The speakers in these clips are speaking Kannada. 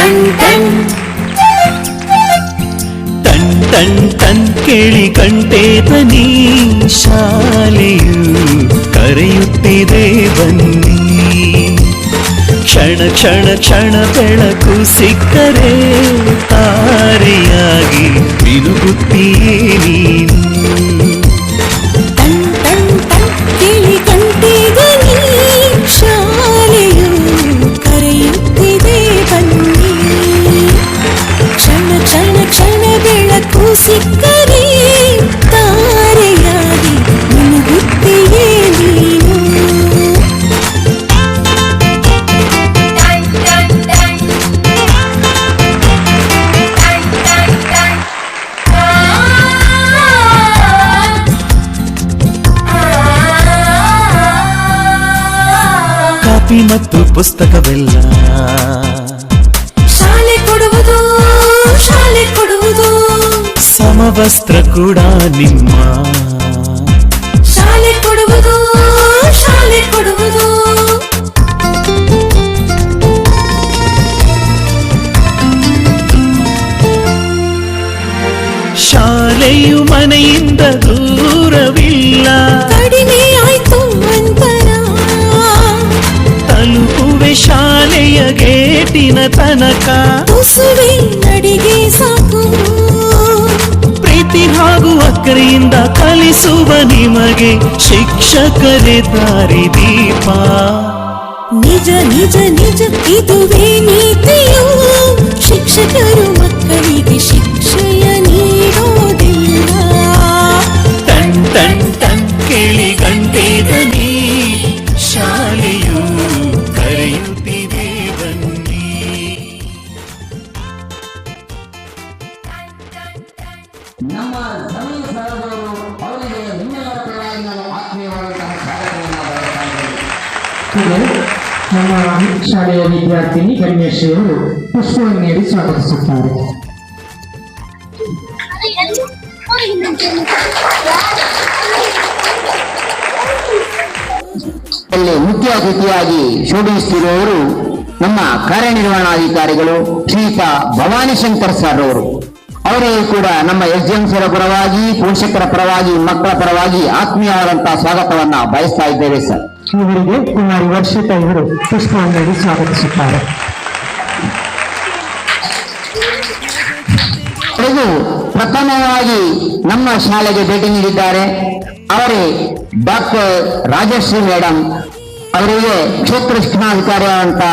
ಟನ್ ಟನ್ ಟನ್ ಕೇಳಿ ಕಂಠೇತನಿ ಶಾಲೆಯು ಕರೆಯುತ್ತಿದೆ ಬನ್ನಿ. ಕ್ಷಣ ಕ್ಷಣ ಕ್ಷಣ ಬೆಳಕು ಸಿಕ್ಕರೆ ತಾರೆಯಾಗಿ ಮಿನುಗುತ್ತೀಯೇ ನೀನು. ಟನ್ ಟನ್ ಟನ್ ಕೇಳಿ ಕಂಠೇತನಿ ಶಾಲೆಯು ಕರೆಯುತ್ತಿದೆ ಬನ್ನಿ. ಕ್ಷಣ ಕ್ಷಣ ಕ್ಷಣ ಬೆಳಕು ಸಿಕ್ಕರೆ ತಾರೆಯಾಗಿ ಮಿನುಗುತ್ತೀಯೇ ನೀನು. ಕಾಪಿ ಮತ್ತು ಪುಸ್ತಕವೆಲ್ಲ ಶಾಲೆ ಕೊಡುವುದು, ಶಾಲೆ ಕೊಡುವುದು. ಸಮವಸ್ತ್ರ ಕೂಡ ನಿಮ್ಮ ಶಾಲೆ ಕೊಡುವುದು, ಶಾಲೆ ಕೊಡುವುದು. ಶಾಲೆಯು ಮನೆಯಿಂದ ದೂರವಿಲ್ಲ. ಕಡಿಮೆ ಆಯ್ತು ಅಂತರ, ತಲುಪುವೆ ಶಾಲೆಯ ಗೇಟಿನ ತನಕ. ತುಸುವೆ ನಡಿಗೆ ಸಾಕು. ಪ್ರೀತಿ ಹಾಗೂ ಅಕ್ಕರೆಯಿಂದ ಕಲಿಸುವ ನಿಮಗೆ ಶಿಕ್ಷಕರೇ ದಾರಿ ದೀಪ. ನಿಜ ನಿಜ ನಿಜ ಇದುವೇ ನೀತಿಯು. ಶಿಕ್ಷಕರು ಮಕ್ಕಳಿಗೆ ಶಿಕ್ಷೆಯ ನೀಡೋದಿಲ್ಲ. ಟನ್ ಟನ್ ಟನ್ ಕೇಳಿ ಗಂಟೆದನಿ ಶಾಲೆಯು ಕರೆಯುತ್ತಿದೆ ಬನ್ನಿ. ನಮ್ಮ ಜಮೀನು ಸಹೋದರರು ಅವರಿಗೆ ನಿಮ್ಮೆಲ್ಲರ ಪರವಾಗಿ ನಾನು ಆತ್ಮೀಯವಾದಂತಹ ಸ್ವಾಗತವನ್ನು ಬಯಸ್ತಾ ಇದ್ದೇನೆ. ನಮ್ಮ ಶಾಲೆಯ ವಿದ್ಯಾರ್ಥಿನಿ ಗಣ್ಯಶ್ರೀಯವರು ಪುಷ್ಪವನ್ನು ನೀಡಿ ಸ್ವಾಗತಿಸುತ್ತಾರೆ. ಇಲ್ಲಿ ಮುಖ್ಯ ಅತಿಥಿಯಾಗಿ ಶೋಭಿಸುತ್ತಿರುವವರು ನಮ್ಮ ಕಾರ್ಯನಿರ್ವಹಣಾಧಿಕಾರಿಗಳು ಶ್ರೀಯುತ ಭವಾನಿ ಶಂಕರ್ ಸರ್ ಅವರು. ಅವರಿಗೂ ಕೂಡ ನಮ್ಮ SDM ಸರ ಪರವಾಗಿ, ಪೋಷಕರ ಪರವಾಗಿ, ಮಕ್ಕಳ ಪರವಾಗಿ ಆತ್ಮೀಯವಾದಂತಹ ಸ್ವಾಗತವನ್ನ ಬಯಸ್ತಾ ಇದ್ದೇವೆ ಸರ್. ಇವರಿಗೆ ಕುಮಾರಿ ವರ್ಷಿತಾ ಇವರು ಪುಷ್ಪವನ್ನು ನೀಡಿ ಸ್ವಾಗತಿಸುತ್ತಾರೆ. ಪ್ರಥಮವಾಗಿ ನಮ್ಮ ಶಾಲೆಗೆ ಭೇಟಿ ನೀಡಿದ್ದಾರೆ ಅವರೇ ಡಾಕ್ಟರ್ ರಾಜಶ್ರೀ ಮೇಡಮ್. ಅವರಿಗೆ ಕ್ಷೇತ್ರ ಶಿಕ್ಷಣಾಧಿಕಾರಿಯಾದಂತ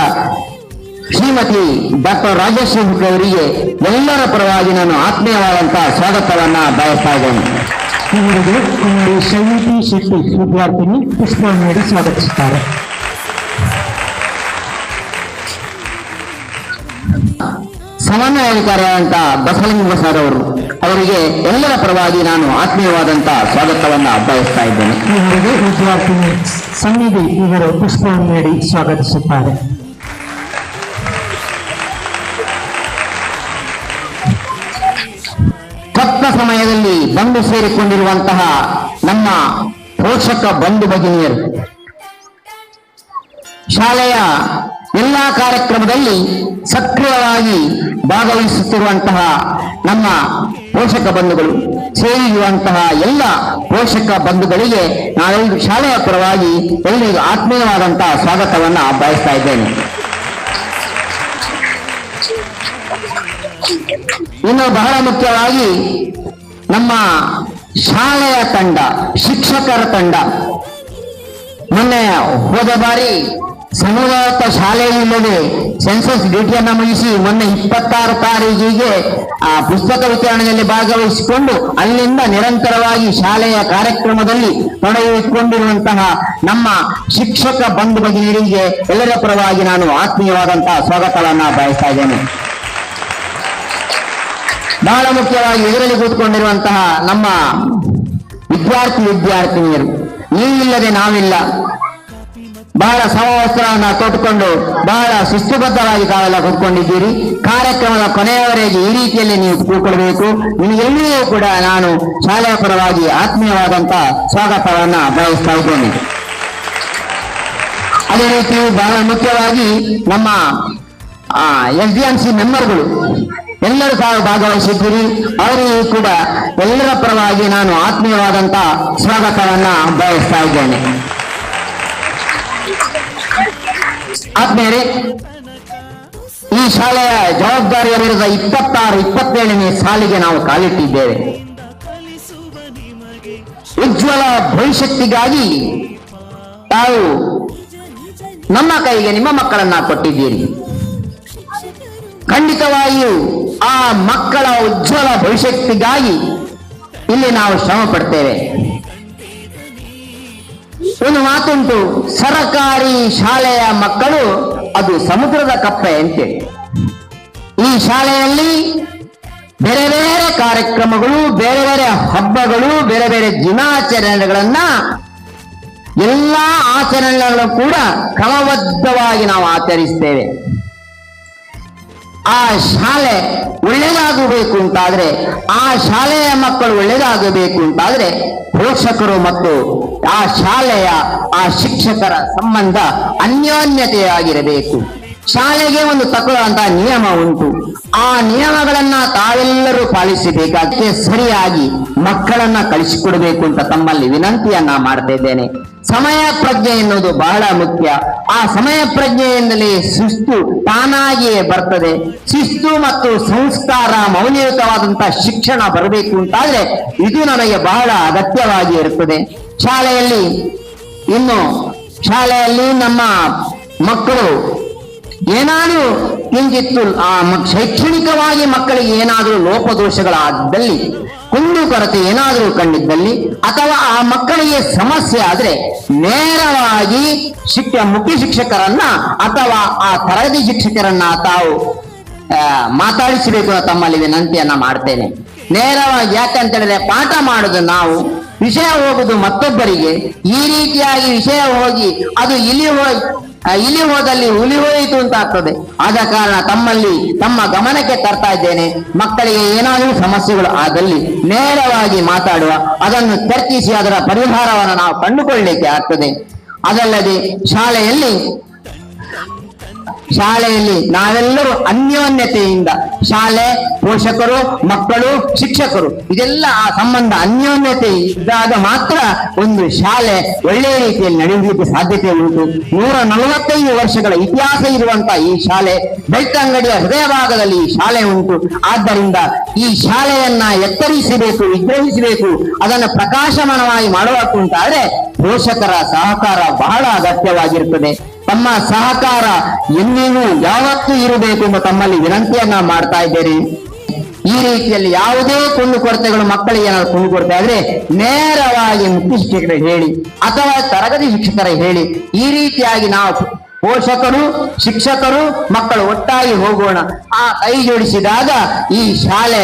ಶ್ರೀಮತಿ ಡಾಕ್ಟರ್ ರಾಜಶ್ರೀ ಅವರಿಗೆ ಎಲ್ಲರ ಪರವಾಗಿ ನಾನು ಆತ್ಮೀಯವಾದಂತಹ ಸ್ವಾಗತವನ್ನ ಬಯಸ್ತಾ ಇದ್ದೇನೆ. ಇವರಿಗೆ ಕುಮಾರಿ ಶೈತಿ ಶೆಟ್ಟಿ ವಿದ್ಯಾರ್ಥಿನಿ ಪುಷ್ಪವನ್ನು ನೀಡಿ ಸ್ವಾಗತಿಸುತ್ತಾರೆ. ಸಮನ್ವಯಾಧಿಕಾರಿಯಾದಂತಹ ಬಸವಲಿಂಗ ಸರ್ ಅವರು, ಅವರಿಗೆ ಎಲ್ಲರ ಪರವಾಗಿ ನಾನು ಆತ್ಮೀಯವಾದಂತಹ ಸ್ವಾಗತವನ್ನ ಬಯಸ್ತಾ ಇದ್ದೇನೆ. ಇವರಿಗೆ ವಿದ್ಯಾರ್ಥಿನಿ ಸನ್ನಿಧಿ ಇವರು ಪುಷ್ಪವನ್ನು ನೀಡಿ ಸ್ವಾಗತಿಸುತ್ತಾರೆ. ತಕ್ಕ ಸಮಯದಲ್ಲಿ ಬಂದು ಸೇರಿಕೊಂಡಿರುವಂತಹ ನಮ್ಮ ಪೋಷಕ ಬಂಧು ಭಗಿನಿಯರು, ಶಾಲೆಯ ಎಲ್ಲಾ ಕಾರ್ಯಕ್ರಮದಲ್ಲಿ ಸಕ್ರಿಯವಾಗಿ ಭಾಗವಹಿಸುತ್ತಿರುವಂತಹ ನಮ್ಮ ಪೋಷಕ ಬಂಧುಗಳು, ಸೇರಿರುವಂತಹ ಎಲ್ಲ ಪೋಷಕ ಬಂಧುಗಳಿಗೆ ನಾವೆಲ್ಲರೂ ಶಾಲೆಯ ಪರವಾಗಿ ಎಲ್ಲರಿಗೂ ಆತ್ಮೀಯವಾದಂತಹ ಸ್ವಾಗತವನ್ನ ಬಯಸ್ತಾ ಇದ್ದೇನೆ. ಇನ್ನು ಬಹಳ ಮುಖ್ಯವಾಗಿ ನಮ್ಮ ಶಾಲೆಯ ತಂಡ, ಶಿಕ್ಷಕರ ತಂಡ ಮೊನ್ನೆ ಹೋದ ಬಾರಿ ಸಮುದಾಯ ಶಾಲೆಯಿಲ್ಲದೆ ಸೆನ್ಸಸ್ ಡ್ಯೂಟಿಯನ್ನು ಮುಗಿಸಿ ಮೊನ್ನೆ 26 ತಾರೀಕಿಗೆ ಪುಸ್ತಕ ವಿತರಣೆಯಲ್ಲಿ ಭಾಗವಹಿಸಿಕೊಂಡು ಅಲ್ಲಿಂದ ನಿರಂತರವಾಗಿ ಶಾಲೆಯ ಕಾರ್ಯಕ್ರಮದಲ್ಲಿ ತೊಡಗಿಕೊಂಡಿರುವಂತಹ ನಮ್ಮ ಶಿಕ್ಷಕ ಬಂಧು ಭಗಿನಿಯರಿಗೆ ಎಲ್ಲರ ಪರವಾಗಿ ನಾನು ಆತ್ಮೀಯವಾದಂತಹ ಸ್ವಾಗತವನ್ನ ಬಯಸ್ತಾ ಇದ್ದೇನೆ. ಬಹಳ ಮುಖ್ಯವಾಗಿ ಇದರಲ್ಲಿ ಕೂತ್ಕೊಂಡಿರುವಂತಹ ನಮ್ಮ ವಿದ್ಯಾರ್ಥಿನಿಯರು, ನೀವಿಲ್ಲದೆ ನಾವಿಲ್ಲ. ಬಹಳ ಸಮವಸ್ತ್ರವನ್ನ ತೊಟ್ಟುಕೊಂಡು ಬಹಳ ಶಿಸ್ತುಬದ್ಧವಾಗಿ ತಾವೆಲ್ಲ ಕೂತ್ಕೊಂಡಿದ್ದೀರಿ. ಕಾರ್ಯಕ್ರಮದ ಕೊನೆಯವರೆಗೆ ಈ ರೀತಿಯಲ್ಲಿ ನೀವು ಕೂತ್ಕೊಳ್ಬೇಕು. ನಿಮಗೆಲ್ಲರಿಗೂ ಕೂಡ ನಾನು ಶಾಲೆಯ ಪರವಾಗಿ ಆತ್ಮೀಯವಾದಂತಹ ಸ್ವಾಗತವನ್ನ ಬಯಸ್ತಾ ಇದ್ದೇನೆ. ಅದೇ ರೀತಿ ಬಹಳ ಮುಖ್ಯವಾಗಿ ನಮ್ಮ SDMC ಮೆಂಬರ್ಗಳು ಎಲ್ಲರೂ ಸಹ ಭಾಗವಹಿಸಿದ್ದೀರಿ. ಅವರಿಗೂ ಕೂಡ ಎಲ್ಲರ ಪರವಾಗಿ ನಾನು ಆತ್ಮೀಯವಾದಂತ ಸ್ವಾಗತವನ್ನ ಬಯಸ್ತಾ ಇದ್ದೇನೆ. ಆತ್ಮೀಯರೇ, ಈ ಶಾಲೆಯ ಜವಾಬ್ದಾರಿಯಲ್ಲಿರುವ 26-27ನೇ ಸಾಲಿಗೆ ನಾವು ಕಾಲಿಟ್ಟಿದ್ದೇವೆ. ಉಜ್ವಲ ಭವಿಷ್ಯಕ್ಕಾಗಿ ತಾವು ನಮ್ಮ ಕೈಗೆ ನಿಮ್ಮ ಮಕ್ಕಳನ್ನ ಕೊಟ್ಟಿದ್ದೀರಿ. ಖಂಡಿತವಾಗಿಯೂ ಆ ಮಕ್ಕಳ ಉಜ್ವಲ ಭವಿಷ್ಯಕ್ಕಾಗಿ ಇಲ್ಲಿ ನಾವು ಶ್ರಮ ಪಡ್ತೇವೆ. ಒಂದು ಮಾತುಂಟು, ಸರಕಾರಿ ಶಾಲೆಯ ಮಕ್ಕಳು ಅದು ಸಮುದ್ರದ ಕಪ್ಪೆ ಅಂತೇಳಿ. ಈ ಶಾಲೆಯಲ್ಲಿ ಬೇರೆ ಬೇರೆ ಕಾರ್ಯಕ್ರಮಗಳು, ಬೇರೆ ಬೇರೆ ಹಬ್ಬಗಳು, ಬೇರೆ ಬೇರೆ ದಿನಾಚರಣೆಗಳನ್ನ ಎಲ್ಲ ಆಚರಣೆಗಳನ್ನು ಕೂಡ ಕ್ರಮಬದ್ಧವಾಗಿ ನಾವು ಆಚರಿಸ್ತೇವೆ. ಆ ಶಾಲೆ ಒಳ್ಳೆಯದಾಗಬೇಕು ಅಂತಾದ್ರೆ, ಆ ಶಾಲೆಯ ಮಕ್ಕಳು ಒಳ್ಳೆಯದಾಗಬೇಕು ಅಂತಾದ್ರೆ ಪೋಷಕರು ಮತ್ತು ಆ ಶಾಲೆಯ ಆ ಶಿಕ್ಷಕರ ಸಂಬಂಧ ಅನ್ಯೋನ್ಯತೆಯಾಗಿರಬೇಕು. ಶಾಲೆಗೆ ಒಂದು ತಗೊಳ್ಳುವಂತಹ ನಿಯಮ ಉಂಟು. ಆ ನಿಯಮಗಳನ್ನ ತಾವೆಲ್ಲರೂ ಪಾಲಿಸಬೇಕಾಗಿ ಸರಿಯಾಗಿ ಮಕ್ಕಳನ್ನ ಕಳಿಸಿಕೊಡ್ಬೇಕು ಅಂತ ತಮ್ಮಲ್ಲಿ ವಿನಂತಿಯನ್ನ ಮಾಡ್ತಾ ಇದ್ದೇನೆ. ಸಮಯ ಪ್ರಜ್ಞೆ ಎನ್ನುವುದು ಬಹಳ ಮುಖ್ಯ. ಆ ಸಮಯ ಪ್ರಜ್ಞೆಯಿಂದಲೇ ಶಿಸ್ತು ತಾನಾಗಿಯೇ ಬರ್ತದೆ. ಶಿಸ್ತು ಮತ್ತು ಸಂಸ್ಕಾರ, ಮೌಲ್ಯಯುತವಾದಂತಹ ಶಿಕ್ಷಣ ಬರಬೇಕು ಅಂತಾದ್ರೆ ಇದು ನಮಗೆ ಬಹಳ ಅಗತ್ಯವಾಗಿ ಇರುತ್ತದೆ. ಶಾಲೆಯಲ್ಲಿ ನಮ್ಮ ಮಕ್ಕಳು ಏನಾದರೂ ಕಿಂಚಿತ್ತು ಶೈಕ್ಷಣಿಕವಾಗಿ ಮಕ್ಕಳಿಗೆ ಏನಾದರೂ ಲೋಪದೋಷಗಳಾದಲ್ಲಿ, ಕುಂದುಕೊರತೆ ಏನಾದರೂ ಕಂಡಿದ್ದಲ್ಲಿ, ಅಥವಾ ಆ ಮಕ್ಕಳಿಗೆ ಸಮಸ್ಯೆ ಆದ್ರೆ ನೇರವಾಗಿ ಮುಖ್ಯ ಶಿಕ್ಷಕರನ್ನ ಅಥವಾ ಆ ತರಗತಿ ಶಿಕ್ಷಕರನ್ನ ತಾವು ಮಾತಾಡಿಸಬೇಕು ಅಂತ ತಮ್ಮಲ್ಲಿ ವಿನಂತಿಯನ್ನ ಮಾಡ್ತೇನೆ. ನೇರವಾಗಿ, ಯಾಕಂತ ಹೇಳಿದ್ರೆ ಪಾಠ ಮಾಡುದು ನಾವು, ವಿಷಯ ಹೋಗುದು ಮತ್ತೊಬ್ಬರಿಗೆ. ಈ ರೀತಿಯಾಗಿ ವಿಷಯ ಹೋಗಿ ಅದು ಇಲಿ ಹೋದಲ್ಲಿ ಹುಲಿ ಹೋಯಿತು ಅಂತ ಆಗ್ತದೆ. ಆದ ಕಾರಣ ತಮ್ಮ ಗಮನಕ್ಕೆ ತರ್ತಾ ಇದ್ದೇನೆ, ಮಕ್ಕಳಿಗೆ ಏನಾದರೂ ಸಮಸ್ಯೆಗಳು ಆದಲ್ಲಿ ನೇರವಾಗಿ ಮಾತಾಡುವ, ಅದನ್ನು ಚರ್ಚಿಸಿ ಅದರ ಪರಿಹಾರವನ್ನು ನಾವು ಕಂಡುಕೊಳ್ಳಲಿಕ್ಕೆ ಆಗ್ತದೆ. ಅದಲ್ಲದೆ ಶಾಲೆಯಲ್ಲಿ ನಾವೆಲ್ಲರೂ ಅನ್ಯೋನ್ಯತೆಯಿಂದ, ಶಾಲೆ, ಪೋಷಕರು, ಮಕ್ಕಳು, ಶಿಕ್ಷಕರು, ಇದೆಲ್ಲ ಆ ಸಂಬಂಧ ಅನ್ಯೋನ್ಯತೆ ಇದ್ದಾಗ ಮಾತ್ರ ಒಂದು ಶಾಲೆ ಒಳ್ಳೆಯ ರೀತಿಯಲ್ಲಿ ನಡೆಯಲಿಕ್ಕೆ ಸಾಧ್ಯತೆ ಉಂಟು. 145 ವರ್ಷಗಳ ಇತಿಹಾಸ ಇರುವಂತಹ ಈ ಶಾಲೆ, ಬೆಳ್ತಂಗಡಿಯ ಹೃದಯ ಭಾಗದಲ್ಲಿ ಈ ಶಾಲೆ ಉಂಟು. ಆದ್ದರಿಂದ ಈ ಶಾಲೆಯನ್ನ ಎತ್ತರಿಸಬೇಕು, ವಿಗ್ರಹಿಸಬೇಕು, ಅದನ್ನು ಪ್ರಕಾಶಮಾನವಾಗಿ ಮಾಡಬೇಕು ಅಂತಾದ್ರೆ ಪೋಷಕರ ಸಹಕಾರ ಬಹಳ ಅಗತ್ಯವಾಗಿರುತ್ತದೆ. ತಮ್ಮ ಸಹಕಾರ ಎಂದಿಗೂ ಯಾವತ್ತೂ ಇರಬೇಕು ಎಂದು ತಮ್ಮಲ್ಲಿ ವಿನಂತಿಯನ್ನ ಮಾಡ್ತಾ ಇದ್ದೇನೆ. ಈ ರೀತಿಯಲ್ಲಿ ಯಾವುದೇ ಕುಂದುಕೊರತೆಗಳು ಮಕ್ಕಳಿಗೆ ಏನಾದ್ರು ಕುಂದುಕೊರತೆ ಆದ್ರೆ ನೇರವಾಗಿ ಮುಖ್ಯ ಶಿಕ್ಷಕರಿಗೆ ಹೇಳಿ ಅಥವಾ ತರಗತಿ ಶಿಕ್ಷಕರ ಹೇಳಿ. ಈ ರೀತಿಯಾಗಿ ನಾವು ಪೋಷಕರು, ಶಿಕ್ಷಕರು, ಮಕ್ಕಳು ಒಟ್ಟಾಗಿ ಹೋಗೋಣ. ಆ ಕೈ ಜೋಡಿಸಿದಾಗ ಈ ಶಾಲೆ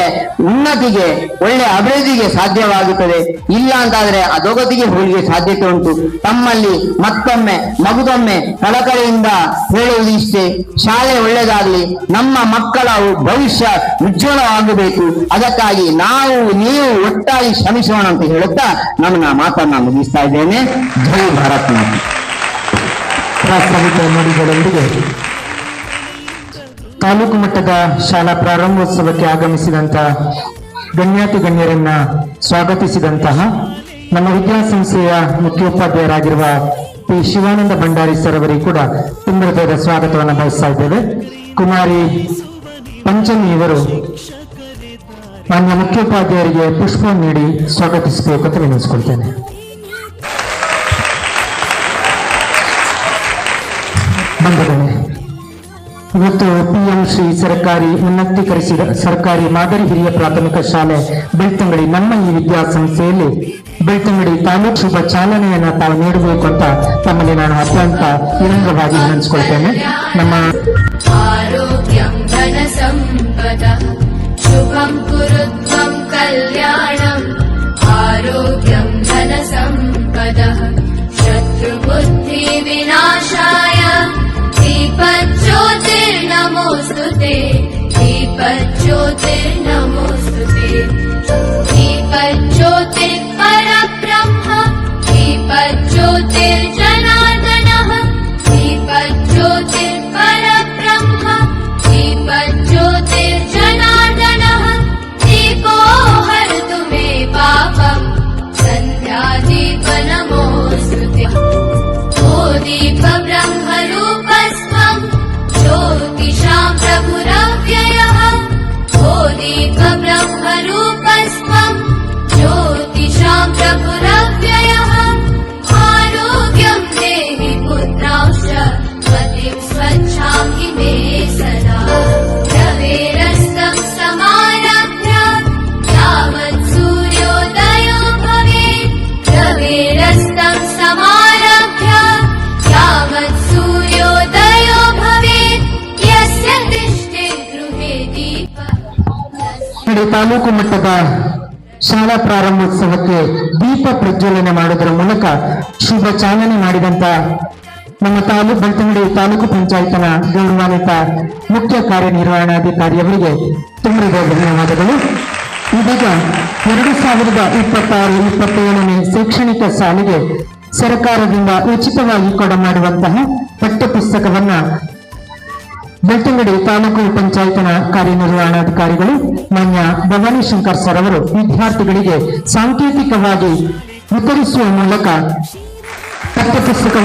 ಉನ್ನತಿಗೆ, ಒಳ್ಳೆ ಅಭಿವೃದ್ಧಿಗೆ ಸಾಧ್ಯವಾಗುತ್ತದೆ. ಇಲ್ಲ ಅಂತಾದ್ರೆ ಅಧೋಗತಿಗೆ ಹೋಗಲಿಕ್ಕೆ ಸಾಧ್ಯತೆ ಉಂಟು. ತಮ್ಮಲ್ಲಿ ಮತ್ತೊಮ್ಮೆ ಮಗುದೊಮ್ಮೆ ಕಳಕಳಿಯಿಂದ ಹೇಳುವುದು ಇಷ್ಟೇ, ಶಾಲೆ ಒಳ್ಳೆಯದಾಗಲಿ, ನಮ್ಮ ಮಕ್ಕಳ ಭವಿಷ್ಯ ಉಜ್ವಲವಾಗಬೇಕು. ಅದಕ್ಕಾಗಿ ನೀವು ಒಟ್ಟಾಗಿ ಶ್ರಮಿಸೋಣ ಅಂತ ಹೇಳುತ್ತಾ ನನ್ನ ಮಾತನ್ನ ಮುಗಿಸ್ತಾ ಇದ್ದೇನೆ. ಜೈ ಭಾರತ್ ಮಾತೆ. ಪ್ರಾಸ್ತಾವಿಕ ನುಡಿಗಳೊಂದಿಗೆ ತಾಲೂಕು ಮಟ್ಟದ ಶಾಲಾ ಪ್ರಾರಂಭೋತ್ಸವಕ್ಕೆ ಆಗಮಿಸಿದಂತ ಗಣ್ಯಾತಿ ಗಣ್ಯರನ್ನ ಸ್ವಾಗತಿಸಿದಂತಹ ನಮ್ಮ ವಿದ್ಯಾಸಂಸ್ಥೆಯ ಮುಖ್ಯೋಪಾಧ್ಯಾಯರಾಗಿರುವ ಪಿ ಶಿವಾನಂದ ಭಂಡಾರಿ ಸರ್ ಅವರಿಗೆ ಕೂಡ ತುಂಬ ಹೃದಯದ ಸ್ವಾಗತವನ್ನು ಬಯಸ್ತಾ ಇದ್ದೇವೆ. ಕುಮಾರಿ ಪಂಚಮಿ ಇವರು ಮಾನ್ಯ ಮುಖ್ಯೋಪಾಧ್ಯಾಯರಿಗೆ ಪುಷ್ಪ ನೀಡಿ ಸ್ವಾಗತಿಸಬೇಕು ಅಂತ ವಿನಂತಿಸಿಕೊಳ್ತೇನೆ. ಬಂಧುಗಳೇ, ಇವತ್ತು PM ಶ್ರೀ ಸರ್ಕಾರಿ ಉನ್ನತೀಕರಿಸಿದ ಸರ್ಕಾರಿ ಮಾದರಿ ಹಿರಿಯ ಪ್ರಾಥಮಿಕ ಶಾಲೆ ಬೆಳ್ತಂಗಡಿ ನಮ್ಮ ಈ ವಿದ್ಯಾಸಂಸ್ಥೆಯಲ್ಲಿ ಬೆಳ್ತಂಗಡಿ ತಾಲೂಕು ಶುಭ ಚಾಲನೆಯನ್ನ ತಾವು ನೀಡಬೇಕು ಅಂತ ತಮ್ಮಲ್ಲಿ ನಾನು ಅತ್ಯಂತ ವಿನಮ್ರವಾಗಿ ವಿನಂತಿಸಿಕೊಳ್ತೇನೆ. ನಮ್ಮ ಆರೋಗ್ಯಂ ಧನ ಸಂಪದಃ ಶುಭಂ ಕುರುತ್ವಂ ಕಲ್ಯಾಣಂ ಆರೋಗ್ಯಂ ಧನ ಸಂಪದಃ ಶತ್ರು ಬುದ್ಧಿ ವಿನಾಶಾಯ दीपज्योतिर्नमोस्तुते दीपज्योतिर्नमोस्तुते दीपज्योतिर्परब्रह्म दीपज्योतिर्जनार्दनः दीपज्योतिर्परब्रह्म ಬೆಳ್ತಂಗಡಿ ತಾಲೂಕು ಮಟ್ಟದ ಶಾಲಾ ಪ್ರಾರಂಭೋತ್ಸವಕ್ಕೆ ದೀಪ ಪ್ರಜ್ವಲನೆ ಮಾಡುವುದರ ಮೂಲಕ ಶುಭ ಚಾಲನೆ ಮಾಡಿದಂತ ನಮ್ಮ ಬೆಳ್ತಂಗಡಿ ತಾಲೂಕು ಪಂಚಾಯತ್ನ ಗೌರವಾನ್ವಿತ ಮುಖ್ಯ ಕಾರ್ಯನಿರ್ವಹಣಾಧಿಕಾರಿಯವರಿಗೆ ತುಂಬ ಧನ್ಯವಾದಗಳು. ಇದೀಗ 2026-27ನೇ ಶೈಕ್ಷಣಿಕ ಸಾಲಿಗೆ ಸರ್ಕಾರದಿಂದ ಉಚಿತವಾಗಿ ಕೊಡಮಾಡುವಂತಹ ಪಠ್ಯಪುಸ್ತಕವನ್ನ ಬೆಳ್ತಂಗಡಿ ತಾಲೂಕು ಪಂಚಾಯತ್ನ ಕಾರ್ಯನಿರ್ವಹಣಾಧಿಕಾರಿಗಳು ಮಾನ್ಯ ಭವಾನಿ ಶಂಕರ್ ಸರ್ ಅವರು ವಿದ್ಯಾರ್ಥಿಗಳಿಗೆ ಸಾಂಕೇತಿಕವಾಗಿ ವಿತರಿಸುವ ಮೂಲಕ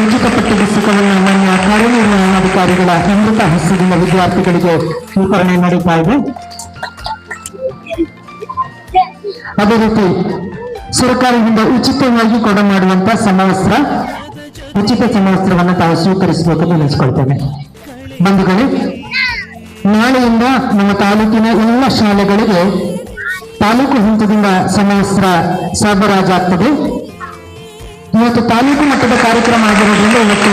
ಉಚಿತ ಪಠ್ಯಪುಸ್ತಕವನ್ನು ಮಾನ್ಯ ಕಾರ್ಯನಿರ್ವಹಣಾಧಿಕಾರಿಗಳ ಅಮೃತ ಹಸ್ತದಿಂದ ವಿದ್ಯಾರ್ಥಿಗಳಿಗೆ ವಿತರಣೆ ನಡೀತಾ ಇದೆ. ಅದೇ ರೀತಿ ಸರ್ಕಾರದಿಂದ ಉಚಿತವಾಗಿ ಕೊಡಮಾಡುವಂತಹ ಉಚಿತ ಸಮವಸ್ತ್ರವನ್ನು ತಾವು ಸ್ವೀಕರಿಸಬೇಕೆಂದು ನೆನೆಸಿಕೊಳ್ತೇನೆ. ಬಂಧುಗಳೇ, ನಾಳೆಯಿಂದ ನಮ್ಮ ತಾಲೂಕಿನ ಎಲ್ಲ ಶಾಲೆಗಳಿಗೆ ತಾಲೂಕು ಹಂತದಿಂದ ಸಮವಸ್ತ್ರ ಸರಬರಾಜಾಗ್ತದೆ. ಇವತ್ತು ತಾಲೂಕು ಮಟ್ಟದ ಕಾರ್ಯಕ್ರಮ ಆಗಿರೋದ್ರಿಂದ ಇವತ್ತು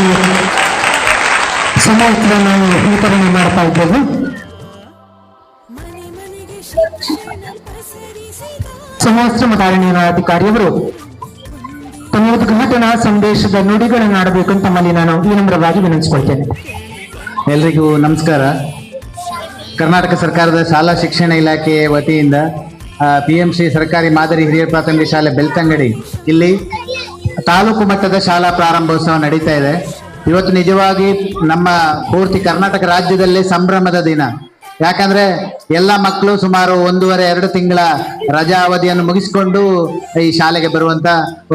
ಸಮವಸ್ತ್ರ ನಾವು ವಿತರಣೆ ಮಾಡ್ತಾ ಇದ್ದೇವೆ. ಸಮವಸ್ತ್ರ ಕಾರ್ಯನಿರ್ವಹಣಾಧಿಕಾರಿಯವರು ತಮ್ಮ ಉದ್ಘಾಟನಾ ಸಂದೇಶದ ನುಡಿಗಳನ್ನು ಆಡಬೇಕಂತ ತಮ್ಮಲ್ಲಿ ನಾನು ವಿನಮ್ರವಾಗಿ ವಿನಂತಿಸಿಕೊಳ್ತೇನೆ. ಎಲ್ರಿಗೂ ನಮಸ್ಕಾರ. ಕರ್ನಾಟಕ ಸರ್ಕಾರದ ಶಾಲಾ ಶಿಕ್ಷಣ ಇಲಾಖೆ ವತಿಯಿಂದ PMC ಸರ್ಕಾರಿ ಮಾದರಿ ಹಿರಿಯ ಪ್ರಾಥಮಿಕ ಶಾಲೆ ಬೆಳ್ತಂಗಡಿ ಇಲ್ಲಿ ತಾಲೂಕು ಮಟ್ಟದ ಶಾಲಾ ಪ್ರಾರಂಭೋತ್ಸವ ನಡೀತಾ ಇದೆ. ಇವತ್ತು ನಿಜವಾಗಿ ನಮ್ಮ ಪೂರ್ತಿ ಕರ್ನಾಟಕ ರಾಜ್ಯದಲ್ಲೇ ಸಂಭ್ರಮದ ದಿನ. ಯಾಕಂದ್ರೆ ಎಲ್ಲ ಮಕ್ಕಳು ಸುಮಾರು 1.5-2 ತಿಂಗಳ ರಜಾ ಅವಧಿಯನ್ನು ಮುಗಿಸಿಕೊಂಡು ಈ ಶಾಲೆಗೆ ಬರುವಂತ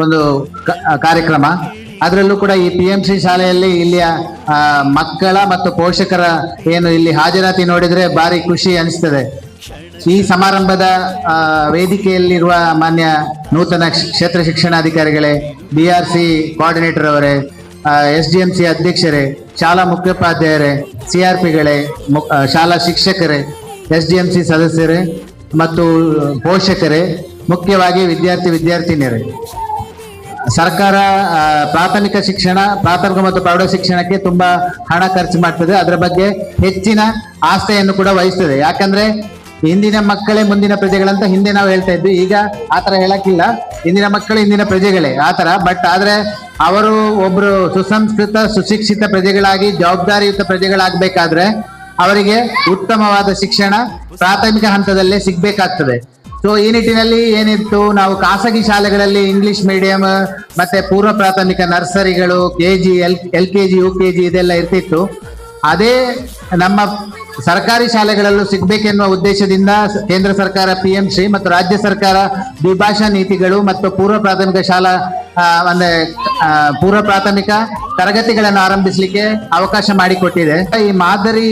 ಒಂದು ಕಾರ್ಯಕ್ರಮ. ಅದರಲ್ಲೂ ಕೂಡ ಈ PMC ಶಾಲೆಯಲ್ಲಿ ಇಲ್ಲಿಯ ಮಕ್ಕಳ ಮತ್ತು ಪೋಷಕರ ಏನು ಇಲ್ಲಿ ಹಾಜರಾತಿ ನೋಡಿದ್ರೆ ಭಾರಿ ಖುಷಿ ಅನಿಸ್ತದೆ. ಈ ಸಮಾರಂಭದ ವೇದಿಕೆಯಲ್ಲಿರುವ ಮಾನ್ಯ ನೂತನ ಕ್ಷೇತ್ರ ಶಿಕ್ಷಣಾಧಿಕಾರಿಗಳೇ, BRC ಕೋಆರ್ಡಿನೇಟರ್ ಅವರೇ, SDMC ಅಧ್ಯಕ್ಷರೇ, ಶಾಲಾ ಮುಖ್ಯೋಪಾಧ್ಯಾಯರೇ, CRPಗಳೇ, ಶಾಲಾ ಶಿಕ್ಷಕರೇ, SDMC ಸದಸ್ಯರೇ ಮತ್ತು ಪೋಷಕರೇ, ಮುಖ್ಯವಾಗಿ ವಿದ್ಯಾರ್ಥಿನಿಯರೇ, ಸರ್ಕಾರ ಪ್ರಾಥಮಿಕ ಮತ್ತು ಪ್ರೌಢ ಶಿಕ್ಷಣಕ್ಕೆ ತುಂಬಾ ಹಣ ಖರ್ಚು ಮಾಡ್ತದೆ. ಅದರ ಬಗ್ಗೆ ಹೆಚ್ಚಿನ ಆಸ್ಥೆಯನ್ನು ಕೂಡ ವಹಿಸ್ತದೆ. ಯಾಕಂದ್ರೆ ಇಂದಿನ ಮಕ್ಕಳೇ ಮುಂದಿನ ಪ್ರಜೆಗಳಂತ ಹಿಂದೆ ನಾವು ಹೇಳ್ತಾ ಇದ್ವಿ. ಈಗ ಆತರ ಹೇಳಕ್ಕಿಲ್ಲ, ಇಂದಿನ ಮಕ್ಕಳು ಇಂದಿನ ಪ್ರಜೆಗಳೇ ಆತರ. ಬಟ್ ಆದ್ರೆ ಅವರು ಒಬ್ರು ಸುಸಂಸ್ಕೃತ ಸುಶಿಕ್ಷಿತ ಪ್ರಜೆಗಳಾಗಿ ಜವಾಬ್ದಾರಿಯುತ ಪ್ರಜೆಗಳಾಗಬೇಕಾದ್ರೆ ಅವರಿಗೆ ಉತ್ತಮವಾದ ಶಿಕ್ಷಣ ಪ್ರಾಥಮಿಕ ಹಂತದಲ್ಲೇ ಸಿಗ್ಬೇಕಾಗ್ತದೆ. ಸೊ ಈ ನಿಟ್ಟಿನಲ್ಲಿ ಏನಿತ್ತು, ನಾವು ಖಾಸಗಿ ಶಾಲೆಗಳಲ್ಲಿ ಇಂಗ್ಲಿಷ್ ಮೀಡಿಯಂ ಮತ್ತೆ ಪೂರ್ವ ಪ್ರಾಥಮಿಕ ನರ್ಸರಿಗಳು, KG, LKG, UKG ಇದೆಲ್ಲ ಇರ್ತಿತ್ತು. ಅದೇ ನಮ್ಮ ಸರ್ಕಾರಿ ಶಾಲೆಗಳಲ್ಲೂ ಸಿಗ್ಬೇಕೆನ್ನುವ ಉದ್ದೇಶದಿಂದ ಕೇಂದ್ರ ಸರ್ಕಾರ PMC ಮತ್ತು ರಾಜ್ಯ ಸರ್ಕಾರ ದ್ವಿಭಾಷಾ ನೀತಿಗಳು ಮತ್ತು ಪೂರ್ವ ಪ್ರಾಥಮಿಕ ಶಾಲಾ ಪೂರ್ವ ಪ್ರಾಥಮಿಕ ತರಗತಿಗಳನ್ನು ಆರಂಭಿಸಲಿಕ್ಕೆ ಅವಕಾಶ ಮಾಡಿಕೊಟ್ಟಿದೆ. ಈ ಮಾದರಿ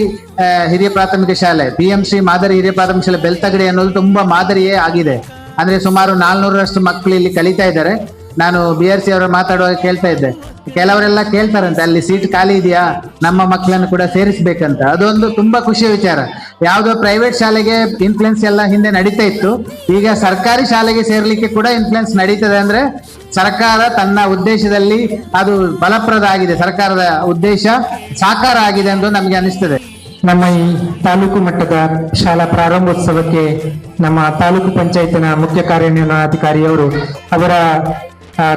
ಹಿರಿಯ ಪ್ರಾಥಮಿಕ ಶಾಲೆ PMC ಮಾದರಿ ಹಿರಿಯ ಪ್ರಾಥಮಿಕ ಶಾಲೆ ಬೆಳ್ತಂಗಡಿ ಅನ್ನೋದು ತುಂಬಾ ಮಾದರಿಯೇ ಆಗಿದೆ. ಅಂದ್ರೆ ಸುಮಾರು 400ರಷ್ಟು ಮಕ್ಕಳು ಇಲ್ಲಿ ಕಲಿತಾ ಇದ್ದಾರೆ. ನಾನು BRC ಅವರ ಮಾತಾಡುವಾಗ ಕೇಳ್ತಾ ಇದ್ದೆ, ಕೆಲವರೆಲ್ಲ ಕೇಳ್ತಾರಂತೆ ಅಲ್ಲಿ ಸೀಟ್ ಖಾಲಿ ಇದೆಯಾ, ನಮ್ಮ ಮಕ್ಕಳನ್ನು ಕೂಡ ಸೇರಿಸ್ಬೇಕಂತ. ಅದೊಂದು ತುಂಬಾ ಖುಷಿಯ ವಿಚಾರ. ಯಾವುದೋ ಪ್ರೈವೇಟ್ ಶಾಲೆಗೆ ಇನ್ಫ್ಲುಯೆನ್ಸ್ ಎಲ್ಲ ಹಿಂದೆ ನಡೀತಾ ಇತ್ತು, ಈಗ ಸರ್ಕಾರಿ ಶಾಲೆಗೆ ಸೇರ್ಲಿಕ್ಕೆ ಕೂಡ ಇನ್ಫ್ಲುಯೆನ್ಸ್ ನಡೀತದೆ. ಅಂದ್ರೆ ಸರ್ಕಾರ ತನ್ನ ಉದ್ದೇಶದಲ್ಲಿ ಅದು ಫಲಪ್ರದ ಆಗಿದೆ, ಸರ್ಕಾರದ ಉದ್ದೇಶ ಸಾಕಾರ ಆಗಿದೆ ಎಂದು ನಮಗೆ ಅನಿಸ್ತದೆ. ನಮ್ಮ ಈ ತಾಲೂಕು ಮಟ್ಟದ ಶಾಲಾ ಪ್ರಾರಂಭೋತ್ಸವಕ್ಕೆ ನಮ್ಮ ತಾಲೂಕು ಪಂಚಾಯತ್ನ ಮುಖ್ಯ ಕಾರ್ಯನಿರ್ವಹಣಾಧಿಕಾರಿಯವರು ಅವರ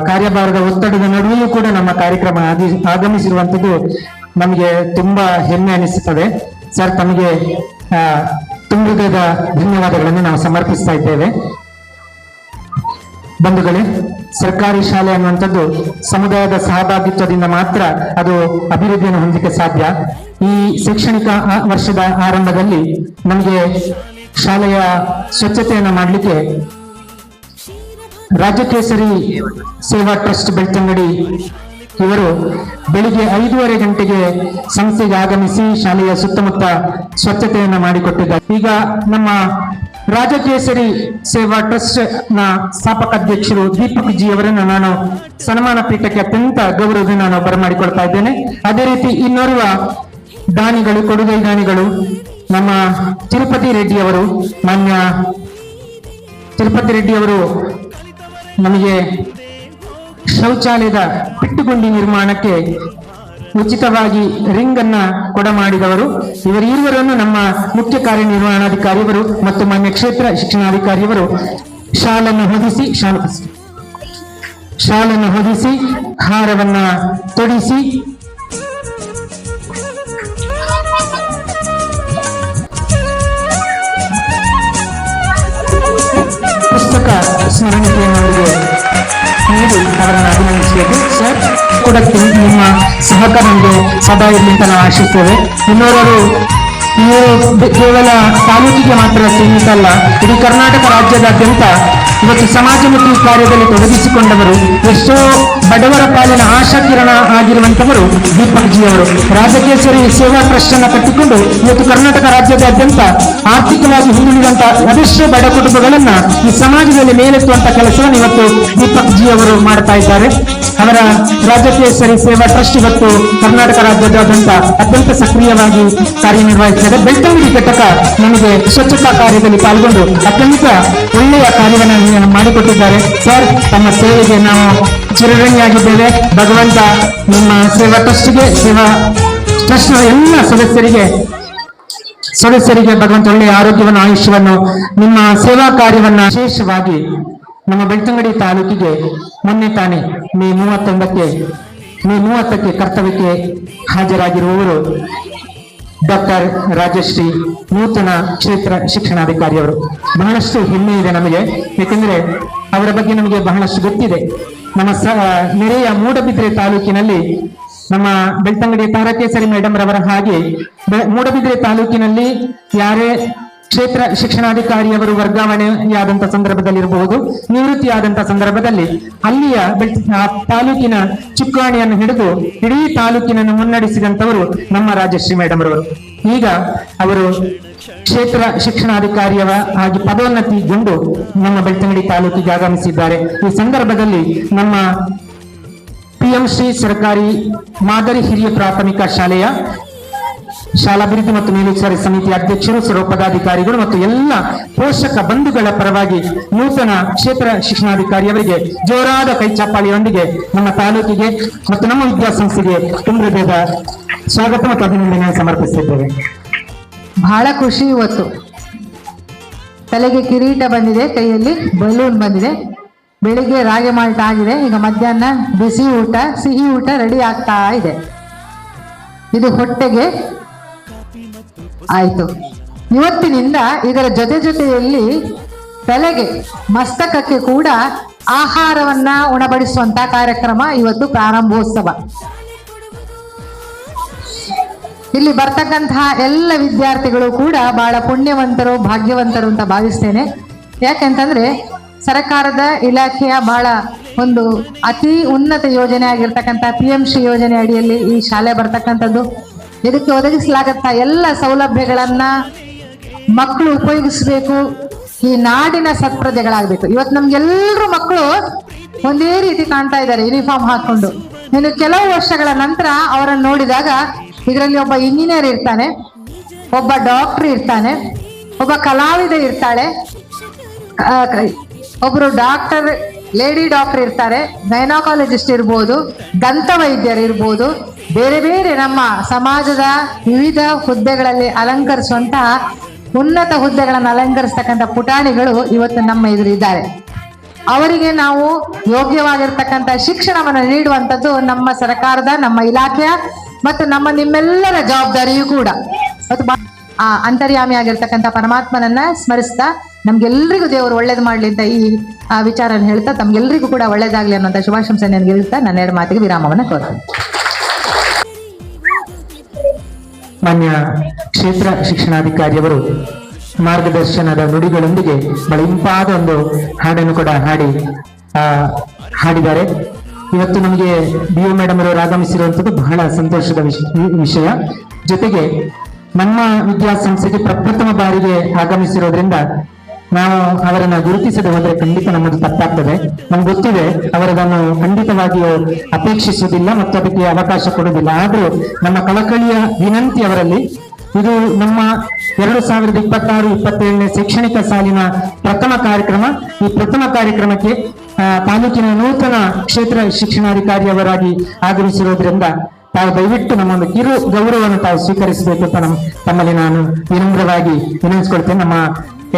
ಕಾರ್ಯಭಾರದ ಒತ್ತಡದ ನಡುವೆಯೂ ಕೂಡ ನಮ್ಮ ಕಾರ್ಯಕ್ರಮ ಆಗಮಿಸಿರುವಂಥದ್ದು ನಮಗೆ ತುಂಬಾ ಹೆಮ್ಮೆ ಅನಿಸುತ್ತದೆ. ಸರ್, ತಮಗೆ ತುಂಬುಗದ ಧನ್ಯವಾದಗಳನ್ನು ನಾವು ಸಮರ್ಪಿಸ್ತಾ ಇದ್ದೇವೆ. ಬಂಧುಗಳೇ, ಸರ್ಕಾರಿ ಶಾಲೆ ಅನ್ನುವಂಥದ್ದು ಸಮುದಾಯದ ಸಹಭಾಗಿತ್ವದಿಂದ ಮಾತ್ರ ಅದು ಅಭಿವೃದ್ಧಿಯನ್ನು ಹೊಂದಲಿಕ್ಕೆ ಸಾಧ್ಯ. ಈ ಶೈಕ್ಷಣಿಕ ವರ್ಷದ ಆರಂಭದಲ್ಲಿ ನಮಗೆ ಶಾಲೆಯ ಸ್ವಚ್ಛತೆಯನ್ನು ಮಾಡಲಿಕ್ಕೆ ರಾಜ್ಯ ಕೇಸರಿ ಸೇವಾ ಟ್ರಸ್ಟ್ ಬೆಳ್ತಂಗಡಿ ಇವರು ಬೆಳಿಗ್ಗೆ 5:30 ಗಂಟೆಗೆ ಸಂಸ್ಥೆಗೆ ಆಗಮಿಸಿ ಶಾಲೆಯ ಸುತ್ತಮುತ್ತ ಸ್ವಚ್ಛತೆಯನ್ನು ಮಾಡಿಕೊಟ್ಟಿದ್ದಾರೆ. ಈಗ ನಮ್ಮ ರಾಜಕೇಸರಿ ಸೇವಾ ಟ್ರಸ್ಟ್ ನ ಸ್ಥಾಪಕ ಅಧ್ಯಕ್ಷರು ದೀಪಕ್ ಜಿ ಅವರನ್ನು ನಾನು ಸನ್ಮಾನ ಪೀಠಕ್ಕೆ ಅತ್ಯಂತ ಗೌರವದಿಂದ ನಾನು ಬರಮಾಡಿಕೊಳ್ತಾ ಇದ್ದೇನೆ. ಅದೇ ರೀತಿ ಇನ್ನೋರ್ವ ದಾನಿಗಳು, ಕೊಡುಗೈ ದಾನಿಗಳು, ನಮ್ಮ ತಿರುಪತಿ ರೆಡ್ಡಿ ಅವರು, ಮಾನ್ಯ ತಿರುಪತಿ ರೆಡ್ಡಿ ಅವರು ನಮಗೆ ಶೌಚಾಲಯದ ಪಿಟ್ಟುಗುಂಡಿ ನಿರ್ಮಾಣಕ್ಕೆ ಉಚಿತವಾಗಿ ರಿಂಗ್ ಅನ್ನ ಕೊಡಮಾಡಿದವರು ಇವರಿರುವರನ್ನು ನಮ್ಮ ಮುಖ್ಯ ಕಾರ್ಯನಿರ್ವಹಣಾಧಿಕಾರಿಯವರು ಮತ್ತು ಮಾನ್ಯ ಕ್ಷೇತ್ರ ಶಿಕ್ಷಣಾಧಿಕಾರಿಯವರು ಶಾಲನ್ನು ಹೊದಿಸಿ ಹಾರವನ್ನ ತೊಡಿಸಿ ಪುಸ್ತಕ ಸ್ಮರಣಿಕೆಯೊಂದಿಗೆ ನೀಡಿ ಅವರನ್ನು ಅಭಿನಂದಿಸಬೇಕು. ಸರ್ ಕೂಡ ನಿಮ್ಮ ಸಹಕಾರ ನಮಗೆ ಸದಾ ಇರಲಿ ಅಂತ ನಾವು ಆಶಿಸ್ತೇವೆ. ಇನ್ನೋರವರು ಇವರು ಕೇವಲ ತಾಲೂಕಿಗೆ ಮಾತ್ರ ಸೀಮಿತ ಅಲ್ಲ, ಇಡೀ ಕರ್ನಾಟಕ ರಾಜ್ಯದಾದ್ಯಂತ ಇವತ್ತು ಸಮಾಜಮುಖಿ ಕಾರ್ಯದಲ್ಲಿ ತೊಡಗಿಸಿಕೊಂಡವರು, ಎಷ್ಟೋ ಬಡವರ ಪಾಲಿನ ಆಶಾಕಿರಣ ಆಗಿರುವಂತವರು ದೀಪಕ್ ಜಿ ಅವರು. ರಾಜಕೇಸರಿ ಸೇವಾ ಟ್ರಸ್ಟ್ ಅನ್ನು ಕಟ್ಟಿಕೊಂಡು ಇವತ್ತು ಕರ್ನಾಟಕ ರಾಜ್ಯದಾದ್ಯಂತ ಆರ್ಥಿಕವಾಗಿ ಹಿಂದುಳಿದಂತಹ ಅದೆಷ್ಟೋ ಬಡ ಕುಟುಂಬಗಳನ್ನ ಈ ಸಮಾಜದಲ್ಲಿ ಮೇಲೆತ್ತುವಂತ ಕೆಲಸವನ್ನು ಇವತ್ತು ದೀಪಕ್ ಜಿ ಅವರು ಮಾಡ್ತಾ ಇದ್ದಾರೆ. ಅವರ ರಾಜಕೇಸರಿ ಸೇವಾ ಟ್ರಸ್ಟ್ ಇವತ್ತು ಕರ್ನಾಟಕ ರಾಜ್ಯದಾದ್ಯಂತ ಅತ್ಯಂತ ಸಕ್ರಿಯವಾಗಿ ಕಾರ್ಯನಿರ್ವಹಿಸಿದೆ. ಬೆಳ್ತಂಗಡಿ ಘಟಕ ನಮಗೆ ಸ್ವಚ್ಛತಾ ಕಾರ್ಯದಲ್ಲಿ ಪಾಲ್ಗೊಂಡು ಅತ್ಯಂತ ಒಳ್ಳೆಯ ಕಾರ್ಯವನ್ನು ಮಾಡಿಕೊಟ್ಟಿದ್ದಾರೆ. ಸರ್, ತಮ್ಮ ಸೇವೆಗೆ ನಾವು ಚಿರಋಣಿಯಾಗಿದ್ದೇವೆ. ಭಗವಂತ ನಿಮ್ಮ ಸೇವಾ ಟ್ರಸ್ಟ್ಗೆ, ಸೇವಾ ಟ್ರಸ್ಟ್ನ ಎಲ್ಲ ಸದಸ್ಯರಿಗೆ ಭಗವಂತ ಒಳ್ಳೆಯ ಆರೋಗ್ಯವನ್ನು, ಆಯುಷ್ಯವನ್ನು, ನಿಮ್ಮ ಸೇವಾ ಕಾರ್ಯವನ್ನ ವಿಶೇಷವಾಗಿ ನಮ್ಮ ಬೆಳ್ತಂಗಡಿ ತಾಲೂಕಿಗೆ ಮೊನ್ನೆ ತಾನೇ ಮೇ 30ಕ್ಕೆ ಕರ್ತವ್ಯಕ್ಕೆ ಹಾಜರಾಗಿರುವವರು ಡಾಕ್ಟರ್ ರಾಜಶ್ರೀ, ನೂತನ ಕ್ಷೇತ್ರ ಶಿಕ್ಷಣಾಧಿಕಾರಿಯವರು. ಬಹಳಷ್ಟು ಹೆಮ್ಮೆ ಇದೆ ನಮಗೆ, ಏಕೆಂದರೆ ಅವರ ಬಗ್ಗೆ ನಮಗೆ ಬಹಳಷ್ಟು ಗೊತ್ತಿದೆ. ನಮ್ಮ ನೆರೆಯ ಮೂಡಬಿದ್ರೆ ತಾಲೂಕಿನಲ್ಲಿ ನಮ್ಮ ಬೆಳ್ತಂಗಡಿ ತಾರಕೇಸರಿ ಮೇಡಮ್ ರವರ ಹಾಗೆ ಮೂಡಬಿದ್ರೆ ತಾಲೂಕಿನಲ್ಲಿ ಯಾರೇ ಕ್ಷೇತ್ರ ಶಿಕ್ಷಣಾಧಿಕಾರಿಯವರು ವರ್ಗಾವಣೆಯಾದಂತಹ ಸಂದರ್ಭದಲ್ಲಿರಬಹುದು, ನಿವೃತ್ತಿಯಾದಂತಹ ಸಂದರ್ಭದಲ್ಲಿ ಅಲ್ಲಿಯ ತಾಲೂಕಿನ ಚುಕ್ಕಾಣಿಯನ್ನು ಹಿಡಿದು ಇಡೀ ತಾಲೂಕಿನನ್ನು ಮುನ್ನಡೆಸಿದಂತವರು ನಮ್ಮ ರಾಜಶ್ರೀ ಮೇಡಮ್ ರವರು. ಈಗ ಅವರು ಕ್ಷೇತ್ರ ಶಿಕ್ಷಣಾಧಿಕಾರಿಯ ಆಗಿ ಪದೋನ್ನತಿಗೊಂಡು ನಮ್ಮ ಬೆಳ್ತಂಗಡಿ ತಾಲೂಕಿಗೆ ಆಗಮಿಸಿದ್ದಾರೆ. ಈ ಸಂದರ್ಭದಲ್ಲಿ ನಮ್ಮ PMಶ್ರೀ ಸರ್ಕಾರಿ ಮಾದರಿ ಹಿರಿಯ ಪ್ರಾಥಮಿಕ ಶಾಲೆಯ ಶಾಲಾಭಿವೃದ್ಧಿ ಮತ್ತು ಮೇಲ್ವಿಚಾರಣೆ ಸಮಿತಿ ಅಧ್ಯಕ್ಷರು, ಸರ್ವ ಪದಾಧಿಕಾರಿಗಳು ಮತ್ತು ಎಲ್ಲ ಪೋಷಕ ಬಂಧುಗಳ ಪರವಾಗಿ ನೂತನ ಕ್ಷೇತ್ರ ಶಿಕ್ಷಣಾಧಿಕಾರಿಯವರಿಗೆ ಜೋರಾದ ಕೈ ಚಾಪಾಳಿಯೊಂದಿಗೆ ನಮ್ಮ ತಾಲೂಕಿಗೆ ಮತ್ತು ನಮ್ಮ ವಿದ್ಯಾಸಂಸ್ಥೆಗೆ ತುಂಬ ಸ್ವಾಗತ ಮತ್ತು ಅಭಿನಂದನೆ ಸಮರ್ಪಿಸುತ್ತಿದ್ದೇವೆ. ಬಹಳ ಖುಷಿ. ಇವತ್ತು ತಲೆಗೆ ಕಿರೀಟ ಬಂದಿದೆ, ಕೈಯಲ್ಲಿ ಬಲೂನ್ ಬಂದಿದೆ, ಬೆಳಿಗ್ಗೆ ರಾಗಿ ಮಾಲ್ಟ ಆಗಿದೆ, ಈಗ ಮಧ್ಯಾಹ್ನ ಬಿಸಿ ಊಟ, ಸಿಹಿ ಊಟ ರೆಡಿ ಆಗ್ತಾ ಇದೆ. ಇದು ಹೊಟ್ಟೆಗೆ ಆಯ್ತು. ಇವತ್ತಿನಿಂದ ಇದರ ಜೊತೆಯಲ್ಲಿ ತಲೆಗೆ, ಮಸ್ತಕಕ್ಕೆ ಕೂಡ ಆಹಾರವನ್ನ ಉಣಬಡಿಸುವಂತ ಕಾರ್ಯಕ್ರಮ ಇವತ್ತು ಪ್ರಾರಂಭೋತ್ಸವ. ಇಲ್ಲಿ ಬರ್ತಕ್ಕಂತಹ ಎಲ್ಲ ವಿದ್ಯಾರ್ಥಿಗಳು ಕೂಡ ಬಹಳ ಪುಣ್ಯವಂತರು, ಭಾಗ್ಯವಂತರು ಅಂತ ಭಾವಿಸ್ತೇನೆ. ಯಾಕೆಂತಂದ್ರೆ ಸರ್ಕಾರದ ಇಲಾಖೆಯ ಬಹಳ ಒಂದು ಅತಿ ಉನ್ನತ ಯೋಜನೆ ಆಗಿರ್ತಕ್ಕಂಥ PMಶ್ರೀ ಯೋಜನೆ ಅಡಿಯಲ್ಲಿ ಈ ಶಾಲೆ ಬರ್ತಕ್ಕಂಥದ್ದು. ಇದಕ್ಕೆ ಒದಗಿಸಲಾಗತ್ತ ಎಲ್ಲ ಸೌಲಭ್ಯಗಳನ್ನ ಮಕ್ಕಳು ಉಪಯೋಗಿಸಬೇಕು, ಈ ನಾಡಿನ ಸತ್ಪ್ರಜೆಗಳಾಗಬೇಕು. ಇವತ್ತು ನಮ್ಗೆಲ್ಲರೂ ಮಕ್ಕಳು ಒಂದೇ ರೀತಿ ಕಾಣ್ತಾ ಇದ್ದಾರೆ ಯೂನಿಫಾರ್ಮ್ ಹಾಕೊಂಡು. ಇನ್ನು ಕೆಲವು ವರ್ಷಗಳ ನಂತರ ಅವರನ್ನು ನೋಡಿದಾಗ ಇದರಲ್ಲಿ ಒಬ್ಬ ಇಂಜಿನಿಯರ್ ಇರ್ತಾನೆ, ಒಬ್ಬ ಡಾಕ್ಟರ್ ಇರ್ತಾನೆ, ಒಬ್ಬ ಕಲಾವಿದ ಇರ್ತಾಳೆ, ಒಬ್ರು ಡಾಕ್ಟರ್, ಲೇಡಿ ಡಾಕ್ಟರ್ ಇರ್ತಾರೆ, ಗೈನಕಾಲಜಿಸ್ಟ್ ಇರ್ಬೋದು, ದಂತ ವೈದ್ಯರು ಇರ್ಬೋದು, ಬೇರೆ ಬೇರೆ ನಮ್ಮ ಸಮಾಜದ ವಿವಿಧ ಹುದ್ದೆಗಳಲ್ಲಿ ಅಲಂಕರಿಸುವಂತಹ ಉನ್ನತ ಹುದ್ದೆಗಳನ್ನು ಅಲಂಕರಿಸ್ತಕ್ಕಂಥ ಪುಟಾಣಿಗಳು ಇವತ್ತು ನಮ್ಮ ಎದುರಿದ್ದಾರೆ. ಅವರಿಗೆ ನಾವು ಯೋಗ್ಯವಾಗಿರ್ತಕ್ಕಂಥ ಶಿಕ್ಷಣವನ್ನು ನೀಡುವಂಥದ್ದು ನಮ್ಮ ಸರ್ಕಾರದ, ನಮ್ಮ ಇಲಾಖೆಯ ಮತ್ತು ನಿಮ್ಮೆಲ್ಲರ ಜವಾಬ್ದಾರಿಯೂ ಕೂಡ. ಮತ್ತು ಆ ಅಂತರ್ಯಾಮಿ ಆಗಿರ್ತಕ್ಕಂಥ ಪರಮಾತ್ಮನನ್ನ ಸ್ಮರಿಸ್ತಾ ನಮ್ಗೆಲ್ರಿಗೂ ದೇವರು ಒಳ್ಳೇದು ಮಾಡ್ಲಿ ಅಂತ ಈ ವಿಚಾರ ಹೇಳ್ತಾ ತಮ್ಗೆಲ್ರಿಗೂ ಕೂಡ ಒಳ್ಳೇದಾಗ್ಲಿ ಅನ್ನೋಂಥ ಶುಭಾಶಂಸೆಯನ್ನು ಹೇಳ್ತಾ ನನ್ನ ಎರಡು ಮಾತಿಗೆ ವಿರಾಮವನ್ನು ಕೋರ್ತೀನಿ. ಮಾನ್ಯ ಕ್ಷೇತ್ರ ಶಿಕ್ಷಣಾಧಿಕಾರಿಯವರು ಮಾರ್ಗದರ್ಶನದ ನುಡಿಗಳೊಂದಿಗೆ ಬಹಳ ಇಂಪಾದ ಒಂದು ಹಾಡನ್ನು ಕೂಡ ಹಾಡಿದ್ದಾರೆ. ಇವತ್ತು ನಮಗೆ BO ಮೇಡಮ್ ಅವರು ಆಗಮಿಸಿರುವಂಥದ್ದು ಬಹಳ ಸಂತೋಷದ ವಿಷಯ. ಜೊತೆಗೆ ನಮ್ಮ ವಿದ್ಯಾಸಂಸ್ಥೆಗೆ ಪ್ರಪ್ರಥಮ ಬಾರಿಗೆ ಆಗಮಿಸಿರೋದ್ರಿಂದ ನಾವು ಅವರನ್ನು ಗುರುತಿಸದೆ ಹೋದರೆ ಖಂಡಿತ ನಮ್ಮದು ತಪ್ಪಾಗ್ತದೆ. ನಮ್ಗೆ ಗೊತ್ತಿದೆ ಅವರದನ್ನು ಖಂಡಿತವಾಗಿಯೂ ಅಪೇಕ್ಷಿಸುವುದಿಲ್ಲ ಮತ್ತು ಅದಕ್ಕೆ ಅವಕಾಶ ಕೊಡುವುದಿಲ್ಲ. ಆದರೂ ನಮ್ಮ ಕಳಕಳಿಯ ವಿನಂತಿ ಅವರಲ್ಲಿ, ಇದು ನಮ್ಮ 2026-27ನೇ ಶೈಕ್ಷಣಿಕ ಸಾಲಿನ ಪ್ರಥಮ ಕಾರ್ಯಕ್ರಮ. ಈ ಪ್ರಥಮ ಕಾರ್ಯಕ್ರಮಕ್ಕೆ ತಾಲೂಕಿನ ನೂತನ ಕ್ಷೇತ್ರ ಶಿಕ್ಷಣಾಧಿಕಾರಿಯವರಾಗಿ ಆಗಮಿಸಿರೋದ್ರಿಂದ ತಾವು ದಯವಿಟ್ಟು ನಮ್ಮ ಒಂದು ಕಿರು ಗೌರವವನ್ನು ತಾವು ಸ್ವೀಕರಿಸಬೇಕು ಅಂತ ತಮ್ಮಲ್ಲಿ ನಾನು ವಿನಮ್ರವಾಗಿ ವಿನಂತಿಸ್ಕೊಳ್ತೇನೆ. ನಮ್ಮ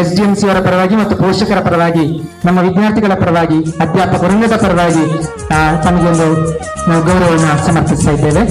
SDMC ಅವರ ಪರವಾಗಿ ಮತ್ತು ಪೋಷಕರ ಪರವಾಗಿ, ನಮ್ಮ ವಿದ್ಯಾರ್ಥಿಗಳ ಪರವಾಗಿ, ಅಧ್ಯಾಪಕ ವೃಂದದ ಪರವಾಗಿ ತಮಗೆ ಒಂದು ನಾವು ಗೌರವವನ್ನು ಸಮರ್ಪಿಸ್ತಾ ಇದ್ದೇವೆ.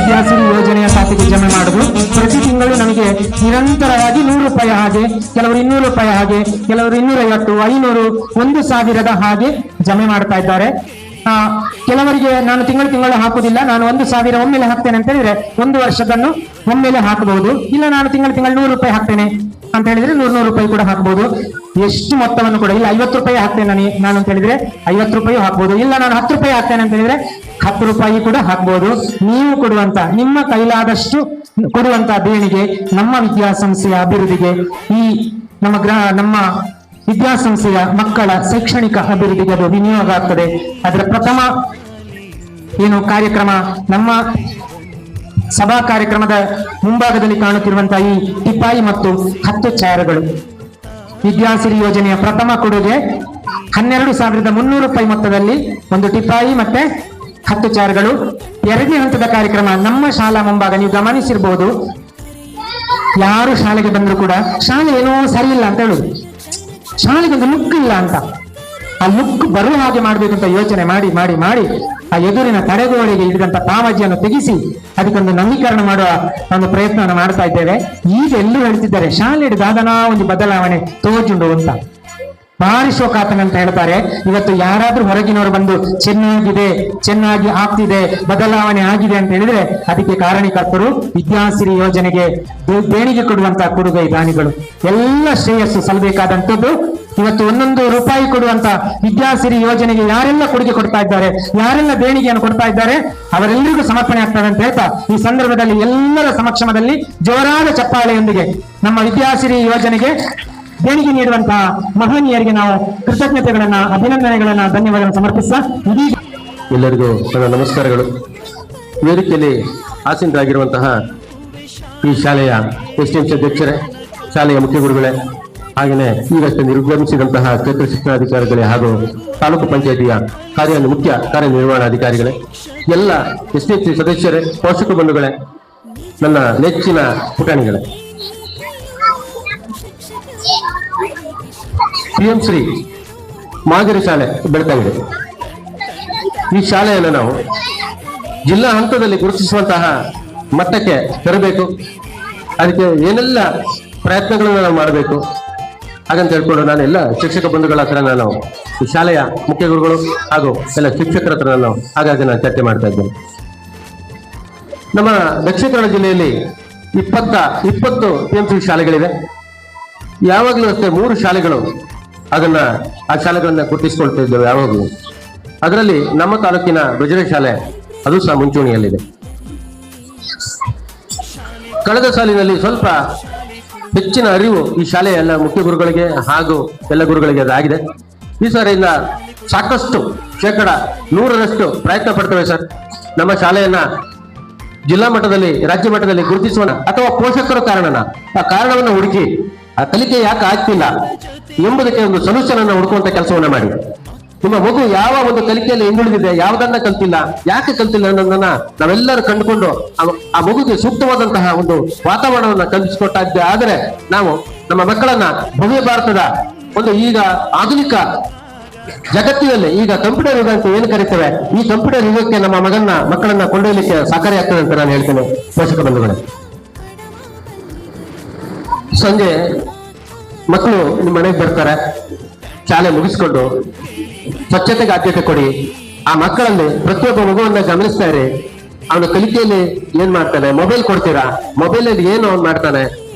ವಿದ್ಯಾಸಿರಿ ಯೋಜನೆಯ ಖಾತೆಗೆ ಜಮೆ ಮಾಡುದು. ಪ್ರತಿ ತಿಂಗಳು ನಮಗೆ ನಿರಂತರವಾಗಿ 100 ರೂಪಾಯಿ ಹಾಗೆ, ಕೆಲವರು 200 ರೂಪಾಯಿ ಹಾಗೆ, ಕೆಲವರು 250, 500, 1,000 ಹಾಗೆ ಜಮೆ ಮಾಡ್ತಾ ಇದ್ದಾರೆ. ಕೆಲವರಿಗೆ ನಾನು ತಿಂಗಳು ಹಾಕುದಿಲ್ಲ, ನಾನು 1,000 ಒಮ್ಮೆಲೆ ಹಾಕ್ತೇನೆ ಅಂತ ಹೇಳಿದ್ರೆ 1 ವರ್ಷದನ್ನು ಒಮ್ಮೆಲೆ ಹಾಕಬಹುದು. ಇಲ್ಲ ನಾನು ತಿಂಗಳು 100 ರೂಪಾಯಿ ಹಾಕ್ತೇನೆ ಅಂತ ಹೇಳಿದ್ರೆ 100 ರೂಪಾಯಿ ಕೂಡ ಹಾಕಬಹುದು. ಎಷ್ಟು ಮೊತ್ತವನ್ನು ಕೂಡ, ಇಲ್ಲ 50 ರೂಪಾಯಿ ಹಾಕ್ತೇನೆ ನಾನು ಅಂತ ಹೇಳಿದ್ರೆ 50 ರೂಪಾಯಿ ಹಾಕಬಹುದು. ಇಲ್ಲ ನಾನು 10 ರೂಪಾಯಿ ಹಾಕ್ತೇನೆ ಅಂತ ಹೇಳಿದ್ರೆ 10 ರೂಪಾಯಿ ಕೂಡ ಹಾಕಬಹುದು. ನೀವು ಕೊಡುವಂತ, ನಿಮ್ಮ ಕೈಲಾದಷ್ಟು ಕೊಡುವಂತ ದೇಣಿಗೆ ನಮ್ಮ ವಿದ್ಯಾಸಂಸ್ಥೆಯ ಅಭಿವೃದ್ಧಿಗೆ, ಈ ನಮ್ಮ ವಿದ್ಯಾಸಂಸ್ಥೆಯ ಮಕ್ಕಳ ಶೈಕ್ಷಣಿಕ ಅಭಿವೃದ್ಧಿಗೆ ಅದು ವಿನಿಯೋಗ ಆಗ್ತದೆ. ಅದರ ಪ್ರಥಮ ಕಾರ್ಯಕ್ರಮ, ನಮ್ಮ ಸಭಾ ಕಾರ್ಯಕ್ರಮದ ಮುಂಭಾಗದಲ್ಲಿ ಕಾಣುತ್ತಿರುವಂತಹ ಈ ಟಿಪಾಯಿ ಮತ್ತು 10 ಚೇರುಗಳು ವಿದ್ಯಾಸಿರಿ ಯೋಜನೆಯ ಪ್ರಥಮ ಕೊಡುಗೆ. 12,300 ರೂಪಾಯಿ ಮೊತ್ತದಲ್ಲಿ ಒಂದು ಟಿಪಾಯಿ ಮತ್ತೆ 10 ಚೇರುಗಳು. ಎರಡನೇ ಹಂತದ ಕಾರ್ಯಕ್ರಮ ನಮ್ಮ ಶಾಲಾ ಮುಂಭಾಗ ನೀವು ಗಮನಿಸಿರ್ಬಹುದು. ಯಾರು ಶಾಲೆಗೆ ಬಂದ್ರು ಕೂಡ ಶಾಲೆ ಏನೋ ಸರಿ ಇಲ್ಲ ಅಂತ ಹೇಳುದು, ಶಾಲೆಗೆ ಒಂದು ಲುಕ್ ಇಲ್ಲ ಅಂತ. ಆ ಲುಕ್ ಬರುವ ಹಾಗೆ ಮಾಡ್ಬೇಕಂತ ಯೋಚನೆ ಮಾಡಿ ಮಾಡಿ ಮಾಡಿ ಆ ಎದುರಿನ ತಡೆಗೋಡೆಗೆ ಇಡಿದಂತ ತಾಮಜ್ಜಿಯನ್ನು ತೆಗೆಸಿ ಅದಕ್ಕೊಂದು ನವೀಕರಣ ಮಾಡುವ ಒಂದು ಪ್ರಯತ್ನವನ್ನು ಮಾಡ್ತಾ ಇದ್ದೇವೆ. ಈಗ ಎಲ್ಲರೂ ಹೇಳ್ತಿದ್ದಾರೆ ಶಾಲೆ ದಾದನ ಒಂದು ಬದಲಾವಣೆ ತೋಜುಂಡು ಅಂತ. ಭಾರಿ ಶೋಕಾತನ ಅಂತ ಹೇಳ್ತಾರೆ. ಇವತ್ತು ಯಾರಾದ್ರೂ ಹೊರಗಿನವರು ಬಂದು ಚೆನ್ನಾಗಿ ಆಗ್ತಿದೆ, ಬದಲಾವಣೆ ಆಗಿದೆ ಅಂತ ಹೇಳಿದ್ರೆ ಅದಕ್ಕೆ ಕಾರಣೀಕರ್ತರು ವಿದ್ಯಾಸಿರಿ ಯೋಜನೆಗೆ ದೇಣಿಗೆ ಕೊಡುವಂತಹ ಕೊಡುಗೈ ದಾನಿಗಳು. ಎಲ್ಲ ಶ್ರೇಯಸ್ಸು ಸಲ್ಲಬೇಕಾದಂಥದ್ದು. ಇವತ್ತು 1 ರೂಪಾಯಿ ಕೊಡುವಂತ ವಿದ್ಯಾಸಿರಿ ಯೋಜನೆಗೆ ಯಾರೆಲ್ಲ ಕೊಡುಗೆ ಕೊಡ್ತಾ ಇದ್ದಾರೆ, ಯಾರೆಲ್ಲ ದೇಣಿಗೆಯನ್ನು ಕೊಡ್ತಾ ಇದ್ದಾರೆ, ಅವರೆಲ್ಲರಿಗೂ ಸಮರ್ಪಣೆ ಆಗ್ತದೆ ಅಂತ ಹೇಳ್ತಾ ಈ ಸಂದರ್ಭದಲ್ಲಿ ಎಲ್ಲರ ಸಮಕ್ಷಮದಲ್ಲಿ ಜೋರಾದ ಚಪ್ಪಾಳೆಯೊಂದಿಗೆ ನಮ್ಮ ವಿದ್ಯಾಸಿರಿ ಯೋಜನೆಗೆ ದೇಣಿಗೆ ನೀಡುವಂತಹ ಮಹನೀಯರಿಗೆ ನಾವು ಕೃತಜ್ಞತೆಗಳನ್ನ, ಅಭಿನಂದನೆಗಳನ್ನ, ಧನ್ಯವಾದಗಳನ್ನು ಸಮರ್ಪಿಸ್ತಾ ಇದೀಗ ಎಲ್ಲರಿಗೂ ನನ್ನ ನಮಸ್ಕಾರಗಳು. ವೇದಿಕೆಯಲ್ಲಿ ಆಸೀನರಾಗಿರುವಂತಹ ಈ ಶಾಲೆಯ SDMC ಅಧ್ಯಕ್ಷರೇ, ಶಾಲೆಯ ಮುಖ್ಯ ಗುರುಗಳೇ, ಹಾಗೆಯೇ ಈಗಷ್ಟೇ ನಿರ್ಗಮಿಸಿದಂತಹ ಕ್ಷೇತ್ರ ಶಿಕ್ಷಣಾಧಿಕಾರಿಗಳೇ ಹಾಗೂ ತಾಲೂಕು ಪಂಚಾಯಿತಿಯ ಮುಖ್ಯ ಕಾರ್ಯನಿರ್ವಹಣಾಧಿಕಾರಿಗಳೇ, ಎಲ್ಲ SDMC ಸದಸ್ಯರೇ, ಪೋಷಕ ಬಂಧುಗಳೇ, ನನ್ನ ನೆಚ್ಚಿನ ಪುಟಾಣಿಗಳೇ, PM ಶ್ರೀ ಮಾದರಿ ಶಾಲೆ ಬೆಳ್ತಂಗಡಿ, ಈ ಶಾಲೆಯನ್ನು ನಾವು ಜಿಲ್ಲಾ ಹಂತದಲ್ಲಿ ಗುರುತಿಸುವಂತಹ ಮಟ್ಟಕ್ಕೆ ತರಬೇಕು. ಅದಕ್ಕೆ ಏನೆಲ್ಲ ಪ್ರಯತ್ನಗಳನ್ನು ನಾವು ಮಾಡಬೇಕು ಹಾಗಂತ ಹೇಳ್ಕೊಂಡು ನಾನೆಲ್ಲ ಶಿಕ್ಷಕ ಬಂಧುಗಳ ಹತ್ರ ನಾನು ಈ ಶಾಲೆಯ ಮುಖ್ಯ ಗುರುಗಳು ಹಾಗೂ ಎಲ್ಲ ಶಿಕ್ಷಕರ ಹತ್ರ ನಾನು ಹಾಗಾಗಿ ನಾನು ಚರ್ಚೆ ಮಾಡ್ತಾ ಇದ್ದೇನೆ. ನಮ್ಮ ದಕ್ಷಿಣ ಕನ್ನಡ ಜಿಲ್ಲೆಯಲ್ಲಿ 20 PM ಶ್ರೀ ಶಾಲೆಗಳಿವೆ. ಯಾವಾಗಲೂ ಅಷ್ಟೇ 3 ಶಾಲೆಗಳು ಆ ಶಾಲೆಗಳನ್ನ ಗುರುತಿಸಿಕೊಳ್ತಾ ಇದ್ದೇವೆ ಯಾವಾಗಲೂ. ಅದರಲ್ಲಿ ನಮ್ಮ ತಾಲೂಕಿನ ಬಜರೆ ಶಾಲೆ ಅದು ಸಹ ಮುಂಚೂಣಿಯಲ್ಲಿದೆ. ಕಳೆದ ಸಾಲಿನಲ್ಲಿ ಸ್ವಲ್ಪ ಹೆಚ್ಚಿನ ಅರಿವು ಈ ಶಾಲೆಯ ಎಲ್ಲ ಮುಖ್ಯ ಗುರುಗಳಿಗೆ ಹಾಗೂ ಎಲ್ಲ ಗುರುಗಳಿಗೆ ಅದಾಗಿದೆ. ಈ ಸಾರಿಯಿಂದ ಸಾಕಷ್ಟು 100% ಪ್ರಯತ್ನ ಪಡ್ತೇವೆ ಸರ್. ನಮ್ಮ ಶಾಲೆಯನ್ನ ಜಿಲ್ಲಾ ಮಟ್ಟದಲ್ಲಿ, ರಾಜ್ಯ ಮಟ್ಟದಲ್ಲಿ ಗುರುತಿಸುವ ಅಥವಾ ಪೋಷಕರು ಆ ಕಾರಣವನ್ನು ಹುಡುಕಿ ಆ ಕಲಿಕೆ ಯಾಕೆ ಆಗ್ತಿಲ್ಲ ಎಂಬುದಕ್ಕೆ ಒಂದು ಸೊಲ್ಯೂಷನ್ ಅನ್ನು ಹುಡುಕುವಂತ ಕೆಲಸವನ್ನ ಮಾಡಿ. ನಿಮ್ಮ ಮಗು ಯಾವ ಒಂದು ಕಲಿಕೆಯಲ್ಲಿ ಹಿಂದುಳಿದಿದೆ, ಯಾವುದನ್ನ ಕಲ್ತಿಲ್ಲ, ಯಾಕೆ ಕಲ್ತಿಲ್ಲ ಅನ್ನೋದನ್ನ ನಾವೆಲ್ಲರೂ ಕಂಡುಕೊಂಡು ಆ ಮಗುಗೆ ಸೂಕ್ತವಾದಂತಹ ಒಂದು ವಾತಾವರಣವನ್ನ ಕಲ್ಪಿಸಿಕೊಟ್ಟಾಗಿದೆ. ಆದರೆ ನಾವು ನಮ್ಮ ಮಕ್ಕಳನ್ನ ಭವ್ಯ ಭಾರತದ ಒಂದು ಈಗ ಆಧುನಿಕ ಜಗತ್ತಿನಲ್ಲಿ ಈಗ ಕಂಪ್ಯೂಟರ್ ಯುಗ ಅಂತ ಏನು ಕರಿತೇವೆ, ಈ ಕಂಪ್ಯೂಟರ್ ಯುಗಕ್ಕೆ ನಮ್ಮ ಮಕ್ಕಳನ್ನ ಕೊಂಡೊಯ್ಯಲಿಕ್ಕೆ ಸಹಕಾರಿ ಆಗ್ತದೆ ಅಂತ ನಾನು ಹೇಳ್ತೇನೆ. ಪೋಷಕ ಬಂಧುಗಳೇ, ಸಂಜೆ ಮಕ್ಕಳು ನಿಮ್ಮ ಮನೆಗೆ ಬರ್ತಾರೆ, ಶಾಲೆ ಮುಗಿಸ್ಕೊಂಡು ಸ್ವಚ್ಛತೆಗೆ ಆದ್ಯತೆ ಕೊಡಿ. ಆ ಮಕ್ಕಳಲ್ಲಿ ಪ್ರತಿಯೊಬ್ಬ ಮಗುವನ್ನ ಗಮನಿಸ್ತಾ ಇರಿ. ಅವನ ಕಲಿಕೆಯಲ್ಲಿ ಏನ್ ಮಾಡ್ತಾನೆ, ಮೊಬೈಲ್ ಕೊಡ್ತೀರಾ, ಮೊಬೈಲ್ ಅಲ್ಲಿ ಏನು ಅವ್ನು ಮಾಡ್ತಾನೆ,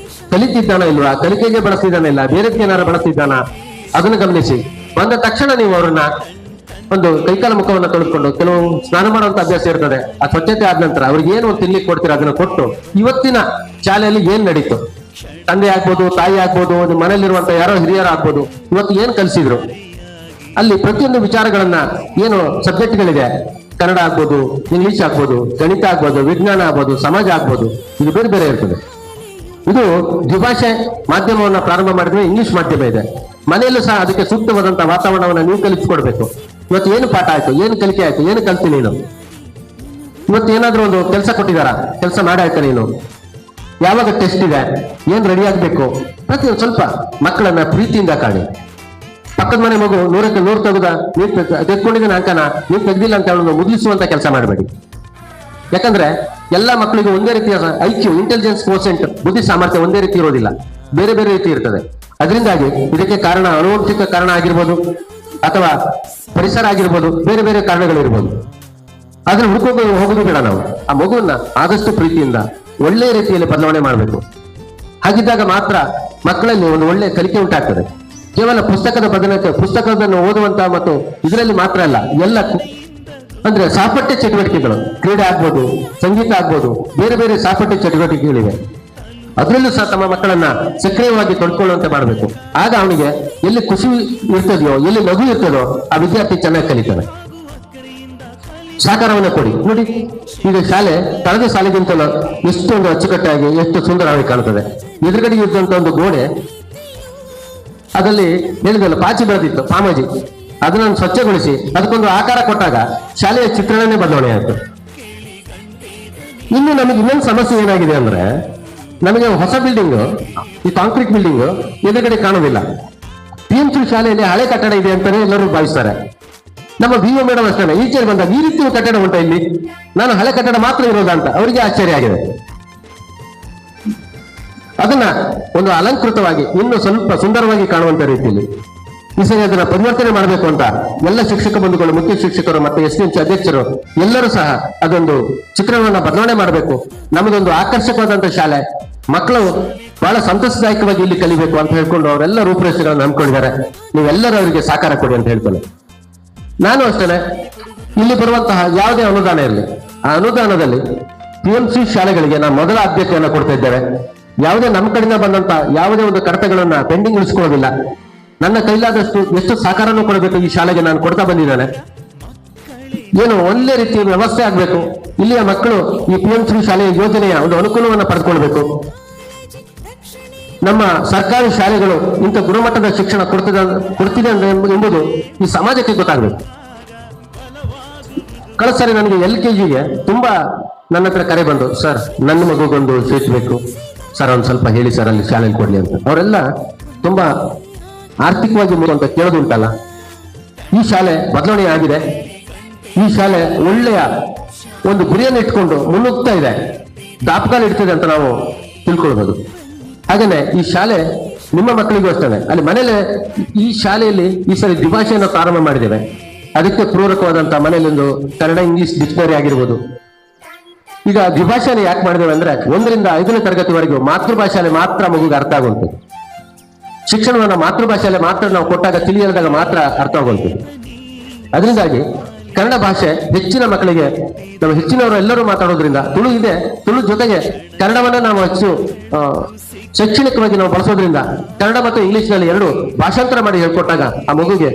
ಕಲಿತಿದ್ದಾನ ಇಲ್ವಾ, ಕಲಿಕೆಗೆ ಬಳಸ್ತಿದ್ದಾನ ಇಲ್ಲ, ಬೇರೆದಕ್ಕೆ ಏನಾರು ಬಳಸ್ತಿದ್ದಾನ, ಅದನ್ನು ಗಮನಿಸಿ. ಬಂದ ತಕ್ಷಣ ನೀವು ಅವ್ರನ್ನ ಒಂದು ಕೈಕಾಲ ಮುಖವನ್ನು ತೊಳೆದುಕೊಂಡು ಕೆಲವು ಸ್ನಾನ ಮಾಡುವಂತ ಅಭ್ಯಾಸ ಇರ್ತದೆ. ಆ ಸ್ವಚ್ಛತೆ ಆದ ನಂತರ ಅವ್ರಿಗೆ ಏನು ತಿನ್ಲಿಕ್ಕೆ ಕೊಡ್ತೀರ ಅದನ್ನ ಕೊಟ್ಟು ಇವತ್ತಿನ ಶಾಲೆಯಲ್ಲಿ ಏನ್ ನಡೀತು, ತಂದೆ ಆಗ್ಬೋದು, ತಾಯಿ ಆಗ್ಬೋದು, ಮನೆಯಲ್ಲಿರುವಂತ ಯಾರೋ ಹಿರಿಯರು ಆಗ್ಬೋದು, ಇವತ್ತು ಏನ್ ಕಲಿಸಿದ್ರು ಅಲ್ಲಿ ಪ್ರತಿಯೊಂದು ವಿಚಾರಗಳನ್ನ ಏನು ಸಬ್ಜೆಕ್ಟ್ಗಳಿದೆ, ಕನ್ನಡ ಆಗ್ಬೋದು, ಇಂಗ್ಲಿಷ್ ಆಗ್ಬೋದು, ಗಣಿತ ಆಗ್ಬೋದು, ವಿಜ್ಞಾನ ಆಗ್ಬೋದು, ಸಮಾಜ ಆಗ್ಬೋದು, ಇದು ಬೇರೆ ಬೇರೆ ಇರ್ತದೆ. ಇದು ದ್ವಿಭಾಷೆ ಮಾಧ್ಯಮವನ್ನ ಪ್ರಾರಂಭ ಮಾಡಿದ್ರೆ ಇಂಗ್ಲಿಷ್ ಮಾಧ್ಯಮ ಇದೆ. ಮನೆಯಲ್ಲೂ ಸಹ ಅದಕ್ಕೆ ಸೂಕ್ತವಾದಂತಹ ವಾತಾವರಣವನ್ನ ನೀವು ಕಲಿಸಿಕೊಡ್ಬೇಕು. ಇವತ್ತು ಏನು ಪಾಠ ಆಯ್ತು, ಏನು ಕಲಿಕೆ ಆಯ್ತು, ಏನು ಕಲ್ತಿ ನೀನು, ಇವತ್ತು ಏನಾದ್ರೂ ಒಂದು ಕೆಲಸ ಕೊಟ್ಟಿದಾರ, ಕೆಲಸ ಮಾಡಾಯ್ತ ನೀನು, ಯಾವಾಗ ಟೆಸ್ಟ್ ಇದೆ, ಏನ್ ರೆಡಿ ಆಗ್ಬೇಕು, ಪ್ರತಿಯೊಂದು ಸ್ವಲ್ಪ ಮಕ್ಕಳನ್ನ ಪ್ರೀತಿಯಿಂದ ಕಾಣಿ. ಪಕ್ಕದ ಮನೆ ಮಗು 100ಕ್ಕೆ 100 ತೆಗೆದ, ನೀನ್ ತೆಗೆದುಕೊಂಡಿದ್ದೇನೆ ಅಂಕನ ನೀನ್ ತೆಗ್ದಿಲ್ಲ ಅಂತ ಹೇಳೋದು ಮುಗಿಸುವಂತ ಕೆಲಸ ಮಾಡಬೇಡಿ. ಯಾಕಂದ್ರೆ ಎಲ್ಲಾ ಮಕ್ಕಳಿಗೂ ಒಂದೇ ರೀತಿಯ ಐಕ್ಯೂ, ಇಂಟೆಲಿಜೆನ್ಸ್ ಕೋಸೆಂಟ್, ಬುದ್ಧಿ ಸಾಮರ್ಥ್ಯ ಒಂದೇ ರೀತಿ ಇರೋದಿಲ್ಲ, ಬೇರೆ ಬೇರೆ ರೀತಿ ಇರ್ತದೆ. ಅದರಿಂದಾಗಿ ಇದಕ್ಕೆ ಕಾರಣ ಆನುವಂಶಿಕ ಕಾರಣ ಆಗಿರ್ಬೋದು ಅಥವಾ ಪರಿಸರ ಆಗಿರ್ಬೋದು, ಬೇರೆ ಬೇರೆ ಕಾರಣಗಳಿರ್ಬೋದು. ಅದನ್ನ ಹುಡುಕೋದು ಹೋಗೋದು ಬೇಡ. ನಾವು ಆ ಮಗುವನ್ನ ಆದಷ್ಟು ಪ್ರೀತಿಯಿಂದ ಒಳ್ಳೆ ರೀತಿಯಲ್ಲಿ ಬದಲಾವಣೆ ಮಾಡಬೇಕು. ಹಾಗಿದ್ದಾಗ ಮಾತ್ರ ಮಕ್ಕಳಲ್ಲಿ ಒಂದು ಒಳ್ಳೆ ಕಲಿಕೆ ಉಂಟಾಗ್ತದೆ. ಕೇವಲ ಪುಸ್ತಕದ ಬದಲಿಗೆ ಪುಸ್ತಕವನ್ನು ಓದುವಂತ ಮತ್ತು ಇದರಲ್ಲಿ ಮಾತ್ರ ಅಲ್ಲ, ಎಲ್ಲ ಅಂದ್ರೆ ಸಹಪಠ್ಯ ಚಟುವಟಿಕೆಗಳು, ಕ್ರೀಡೆ ಆಗ್ಬೋದು, ಸಂಗೀತ ಆಗ್ಬೋದು, ಬೇರೆ ಬೇರೆ ಸಹಪಠ್ಯ ಚಟುವಟಿಕೆಗಳಿವೆ. ಅದರಲ್ಲೂ ಸಹ ತಮ್ಮ ಮಕ್ಕಳನ್ನ ಸಕ್ರಿಯವಾಗಿ ತೊಡ್ಕೊಳ್ಳುವಂತೆ ಮಾಡಬೇಕು. ಆಗ ಅವನಿಗೆ ಎಲ್ಲಿ ಖುಷಿ ಇರ್ತದೆಯೋ, ಎಲ್ಲಿ ನಗು ಇರ್ತದೋ ಆ ವಿದ್ಯಾರ್ಥಿ ಚೆನ್ನಾಗಿ ಕಲಿತಾನೆ. ಸಹಕಾರವನ್ನು ಕೊಡಿ. ನೋಡಿ, ಈಗ ಶಾಲೆ ಕಳೆದ ಶಾಲೆಗಿಂತಲೂ ಎಷ್ಟೊಂದು ಅಚ್ಚುಕಟ್ಟಾಗಿ, ಎಷ್ಟು ಸುಂದರವಾಗಿ ಕಾಣುತ್ತದೆ. ಎದುರುಗಡೆ ಇದ್ದಂತ ಒಂದು ಗೋಡೆ, ಅದರಲ್ಲಿ ಹೇಳಿದಲ್ಲ ಪಾಚಿ ಬೆಳೆದಿತ್ತು, ಪಾಮಾಜಿ, ಅದನ್ನು ಸ್ವಚ್ಛಗೊಳಿಸಿ ಅದಕ್ಕೊಂದು ಆಕಾರ ಕೊಟ್ಟಾಗ ಶಾಲೆಯ ಚಿತ್ರಣನೇ ಬದಲಾವಣೆ ಆಯಿತು. ಇನ್ನು ನಮಗೆ ಇನ್ನೊಂದು ಸಮಸ್ಯೆ ಏನಾಗಿದೆ ಅಂದ್ರೆ, ನಮಗೆ ಹೊಸ ಬಿಲ್ಡಿಂಗ್, ಈ ಕಾಂಕ್ರೀಟ್ ಬಿಲ್ಡಿಂಗ್ ಎದುರುಗಡೆ ಕಾಣುವುದಿಲ್ಲ. PMC ಶಾಲೆಯಲ್ಲಿ ಹಳೆ ಕಟ್ಟಡ ಇದೆ ಅಂತಾನೆ ಎಲ್ಲರೂ ಭಾವಿಸ್ತಾರೆ. ನಮ್ಮ BO ಮೇಡಮ್ ಅಷ್ಟೇ ಈಚೆ ಬಂದಾಗ ಈ ರೀತಿ ಕಟ್ಟಡ ಉಂಟಾ ಇಲ್ಲಿ, ನಾನು ಹಳೆ ಕಟ್ಟಡ ಮಾತ್ರ ಇರೋದಾ ಅಂತ ಅವರಿಗೆ ಆಶ್ಚರ್ಯ ಆಗಿದೆ. ಅದನ್ನ ಒಂದು ಅಲಂಕೃತವಾಗಿ ಇನ್ನು ಸ್ವಲ್ಪ ಸುಂದರವಾಗಿ ಕಾಣುವಂತ ರೀತಿಯಲ್ಲಿ ಈ ಸರಿ ಅದನ್ನ ಪರಿವರ್ತನೆ ಮಾಡಬೇಕು ಅಂತ ಎಲ್ಲ ಶಿಕ್ಷಕ ಬಂಧುಗಳು, ಮುಖ್ಯ ಶಿಕ್ಷಕರು ಮತ್ತು SDMC ಅಧ್ಯಕ್ಷರು ಎಲ್ಲರೂ ಸಹ ಅದೊಂದು ಚಿತ್ರಣವನ್ನ ಬದಲಾವಣೆ ಮಾಡಬೇಕು. ನಮ್ಮದೊಂದು ಆಕರ್ಷಕವಾದಂತಹ ಶಾಲೆ, ಮಕ್ಕಳು ಬಹಳ ಸಂತಸದಾಯಕವಾಗಿ ಇಲ್ಲಿ ಕಲಿಬೇಕು ಅಂತ ಹೇಳ್ಕೊಂಡು ಅವರೆಲ್ಲ ರೂಪುರೇಷೆಗಳನ್ನು ಹಮ್ಮಿಕೊಂಡಿದ್ದಾರೆ. ನೀವೆಲ್ಲರೂ ಅವರಿಗೆ ಸಹಕಾರ ಕೊಡಿ ಅಂತ ಹೇಳ್ತೇನೆ. ನಾನು ಅಷ್ಟೇ, ಇಲ್ಲಿ ಬರುವಂತಹ ಯಾವುದೇ ಅನುದಾನ ಇರಲಿ, ಆ ಅನುದಾನದಲ್ಲಿ PMC ಶಾಲೆಗಳಿಗೆ ನಾವು ಮೊದಲ ಆದ್ಯತೆಯನ್ನು ಕೊಡ್ತಾ ಇದ್ದೇವೆ. ಯಾವುದೇ ನಮ್ಮ ಕಡೆಯಿಂದ ಬಂದಂತ ಯಾವುದೇ ಒಂದು ಕಡತಗಳನ್ನ ಪೆಂಡಿಂಗ್ ಉಳಿಸ್ಕೊಳ್ಳೋದಿಲ್ಲ. ನನ್ನ ಕೈಲಾದಷ್ಟು ಎಷ್ಟು ಸಹಕಾರನೂ ಕೊಡಬೇಕು ಈ ಶಾಲೆಗೆ ನಾನು ಕೊಡ್ತಾ ಬಂದಿದ್ದೇನೆ. ಏನು ಒಳ್ಳೆ ರೀತಿಯ ವ್ಯವಸ್ಥೆ ಆಗ್ಬೇಕು. ಇಲ್ಲಿಯ ಮಕ್ಕಳು ಈ PMC ಶಾಲೆಯ ಯೋಜನೆಯ ಒಂದು ಅನುಕೂಲವನ್ನು ಪಡೆದುಕೊಳ್ಬೇಕು. ನಮ್ಮ ಸರ್ಕಾರಿ ಶಾಲೆಗಳು ಇಂಥ ಗುಣಮಟ್ಟದ ಶಿಕ್ಷಣ ಕೊಡ್ತಿದೆ ಎಂಬುದು ಈ ಸಮಾಜಕ್ಕೆ ಗೊತ್ತಾಗಬೇಕು. ಕಳೆದ ಸರಿ ನನಗೆ LKGಗೆ ತುಂಬಾ ನನ್ನ ಹತ್ರ ಕರೆ ಬಂದು, ಸರ್ ನನ್ನ ಮಗುಗೊಂದು ಸೀಟ್ ಬೇಕು ಸರ್, ಒಂದು ಸ್ವಲ್ಪ ಹೇಳಿ ಸರ್ ಅಲ್ಲಿ ಶಾಲೆಯಲ್ಲಿ ಕೊಡ್ಲಿ ಅಂತ. ಅವರೆಲ್ಲ ತುಂಬಾ ಆರ್ಥಿಕವಾಗಿ ಅಂತ ಕೇಳೋದುಂಟಲ್ಲ. ಈ ಶಾಲೆ ಬದಲಾವಣೆ ಆಗಿದೆ. ಈ ಶಾಲೆ ಒಳ್ಳೆಯ ಒಂದು ಗುರಿಯನ್ನು ಇಟ್ಕೊಂಡು ಮುನ್ನುಗ್ತಾ ಇದೆ, ದಾಪಗಾಲ ಇಡ್ತಿದೆ ಅಂತ ನಾವು ತಿಳ್ಕೊಳ್ಬಹುದು. ಹಾಗೇನೆ ಈ ಶಾಲೆ ನಿಮ್ಮ ಮಕ್ಕಳಿಗೂ ಅಷ್ಟೇ. ಅಲ್ಲಿ ಮನೇಲೆ ಈ ಶಾಲೆಯಲ್ಲಿ ಈ ಸರಿ ದ್ವಿಭಾಷೆಯನ್ನು ಪ್ರಾರಂಭ ಮಾಡಿದ್ದೇವೆ. ಅದಕ್ಕೆ ಪೂರಕವಾದಂತಹ ಮನೆಯಲ್ಲಿ ಒಂದು ಕನ್ನಡ ಇಂಗ್ಲಿಷ್ ಡಿಕ್ಷನರಿ ಆಗಿರ್ಬೋದು. ಈಗ ದ್ವಿಭಾಷೆಯನ್ನು ಯಾಕೆ ಮಾಡಿದ್ದೇವೆ ಅಂದ್ರೆ, 1ರಿಂದ 5ನೇ ತರಗತಿವರೆಗೂ ಮಾತೃಭಾಷೆಯಲ್ಲಿ ಮಾತ್ರ ಮಗುಗೆ ಅರ್ಥ ಆಗುವಂಥದ್ದು. ಶಿಕ್ಷಣವನ್ನು ಮಾತೃಭಾಷೆಯಲ್ಲಿ ಮಾತ್ರ ನಾವು ಕೊಟ್ಟಾಗ, ತಿಳಿಯದಾಗ ಮಾತ್ರ ಅರ್ಥ ಆಗುವಂಥದ್ದು. ಅದರಿಂದಾಗಿ ಕನ್ನಡ ಭಾಷೆ ಹೆಚ್ಚಿನ ಮಕ್ಕಳಿಗೆ, ನಾವು ಹೆಚ್ಚಿನವರು ಎಲ್ಲರೂ ಮಾತಾಡೋದ್ರಿಂದ ತುಳು ಇದೆ, ತುಳು ಜೊತೆಗೆ ಕನ್ನಡವನ್ನ ನಾವು ಹೆಚ್ಚು ಶೈಕ್ಷಣಿಕವಾಗಿ ನಾವು ಬಳಸೋದ್ರಿಂದ ಕನ್ನಡ ಮತ್ತು ಇಂಗ್ಲಿಷ್ನಲ್ಲಿ 2 ಭಾಷಾಂತರ ಮಾಡಿ ಹೇಳ್ಕೊಟ್ಟಾಗ ಆ ಮಗುಗೆ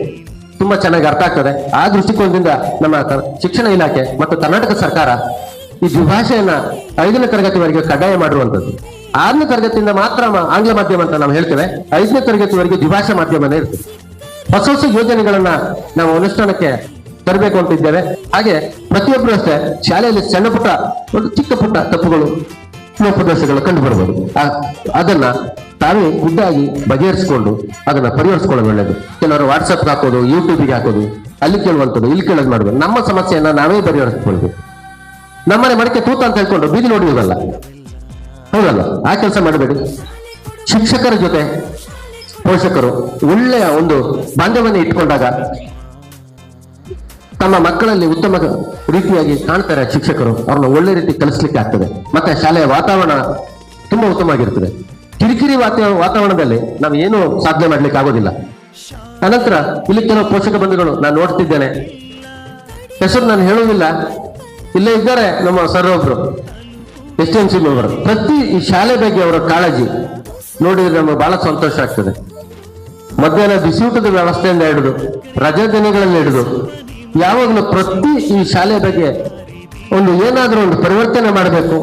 ತುಂಬಾ ಚೆನ್ನಾಗಿ ಅರ್ಥ ಆಗ್ತದೆ. ಆ ದೃಷ್ಟಿಕೋನದಿಂದ ನಮ್ಮ ಶಿಕ್ಷಣ ಇಲಾಖೆ ಮತ್ತು ಕರ್ನಾಟಕ ಸರ್ಕಾರ ಈ ದ್ವಿಭಾಷೆಯನ್ನ 5ನೇ ತರಗತಿವರೆಗೆ ಕಡ್ಡಾಯ ಮಾಡಿರುವಂಥದ್ದು. 6ನೇ ತರಗತಿಯಿಂದ ಮಾತ್ರ ಆಂಗ್ಲ ಮಾಧ್ಯಮ ಅಂತ ನಾವು ಹೇಳ್ತೇವೆ. 5ನೇ ತರಗತಿವರೆಗೆ ದ್ವಿಭಾಷಾ ಮಾಧ್ಯಮನೇ ಇರ್ತದೆ. ಹೊಸ ಹೊಸ ಯೋಜನೆಗಳನ್ನ ನಾವು ಅನುಷ್ಠಾನಕ್ಕೆ ತರಬೇಕು ಅಂತ ಇದ್ದೇವೆ. ಹಾಗೆ ಪ್ರತಿಯೊಬ್ಬರು ಅಷ್ಟೇ ಶಾಲೆಯಲ್ಲಿ ಸಣ್ಣ ಪುಟ್ಟ, ಒಂದು ಚಿಕ್ಕ ಪುಟ್ಟ ತಪ್ಪುಗಳು, ಲೋಪದೋಷಗಳು ಕಂಡು ಬರ್ಬೋದು. ಅದನ್ನ ತಾವೇ ಖುದ್ದಾಗಿ ಬಗೆಹರಿಸಿಕೊಂಡು ಅದನ್ನ ಪರಿಹರಿಸ್ಕೊಳ್ಳೋದು ಒಳ್ಳೇದು. ಕೆಲವರು ವಾಟ್ಸಪ್ಗೆ ಹಾಕೋದು, ಯೂಟ್ಯೂಬ್ಗೆ ಹಾಕೋದು, ಅಲ್ಲಿ ಕೇಳುವಂಥದ್ದು, ಇಲ್ಲಿ ಕೇಳೋದು ಮಾಡಬೇಕು. ನಮ್ಮ ಸಮಸ್ಯೆಯನ್ನ ನಾವೇ ಬಗೆಹರಿಸ್ಕೊಳ್ಬೇಕು. ನಮ್ಮನೆ ಮಡಿಕೆ ತೂತ ಅಂತ ಹೇಳ್ಕೊಂಡು ಬೀದಿ ನೋಡುವುದಲ್ಲ, ಹೌದಲ್ಲ? ಆ ಕೆಲಸ ಮಾಡಬೇಡಿ. ಶಿಕ್ಷಕರ ಜೊತೆ ಪೋಷಕರು ಒಳ್ಳೆಯ ಒಂದು ಬಾಂಧವ್ಯವನ್ನು ಇಟ್ಕೊಂಡಾಗ ತಮ್ಮ ಮಕ್ಕಳಲ್ಲಿ ಉತ್ತಮ ರೀತಿಯಾಗಿ ಕಾಣ್ತಾರೆ ಶಿಕ್ಷಕರು. ಅವ್ರನ್ನ ಒಳ್ಳೆ ರೀತಿ ಕಲಿಸ್ಲಿಕ್ಕೆ ಆಗ್ತದೆ. ಮತ್ತೆ ಶಾಲೆಯ ವಾತಾವರಣ ತುಂಬಾ ಉತ್ತಮವಾಗಿರ್ತದೆ. ಕಿರಿಕಿರಿ ವಾತಾವರಣದಲ್ಲಿ ನಾವು ಏನು ಸಾಧನೆ ಮಾಡ್ಲಿಕ್ಕೆ ಆಗೋದಿಲ್ಲ. ಅನಂತರ ಇಲ್ಲಿ ಕೆಲವು ಪೋಷಕ ಬಂಧುಗಳು ನಾನು ನೋಡ್ತಿದ್ದೇನೆ, ಹೆಸರು ನಾನು ಹೇಳುವುದಿಲ್ಲ, ಇಲ್ಲೇ ಇದ್ದಾರೆ ನಮ್ಮ ಸರ್ ಒಬ್ರು STMC ಮೆಂಬರ್. ಪ್ರತಿ ಈ ಶಾಲೆ ಬಗ್ಗೆ ಅವರ ಕಾಳಜಿ ನೋಡಿದ್ರೆ ನಮಗೆ ಬಹಳ ಸಂತೋಷ ಆಗ್ತದೆ. ಮಧ್ಯಾಹ್ನ ಬಿಸಿಯೂಟದ ವ್ಯವಸ್ಥೆಯಿಂದ ಹಿಡಿದು ರಜಾ ದಿನಗಳಲ್ಲಿ ಹಿಡಿದು ಯಾವಾಗಲೂ ಪ್ರತಿ ಈ ಶಾಲೆ ಬಗ್ಗೆ ಒಂದು ಏನಾದರೂ ಒಂದು ಪರಿವರ್ತನೆ ಮಾಡಬೇಕು,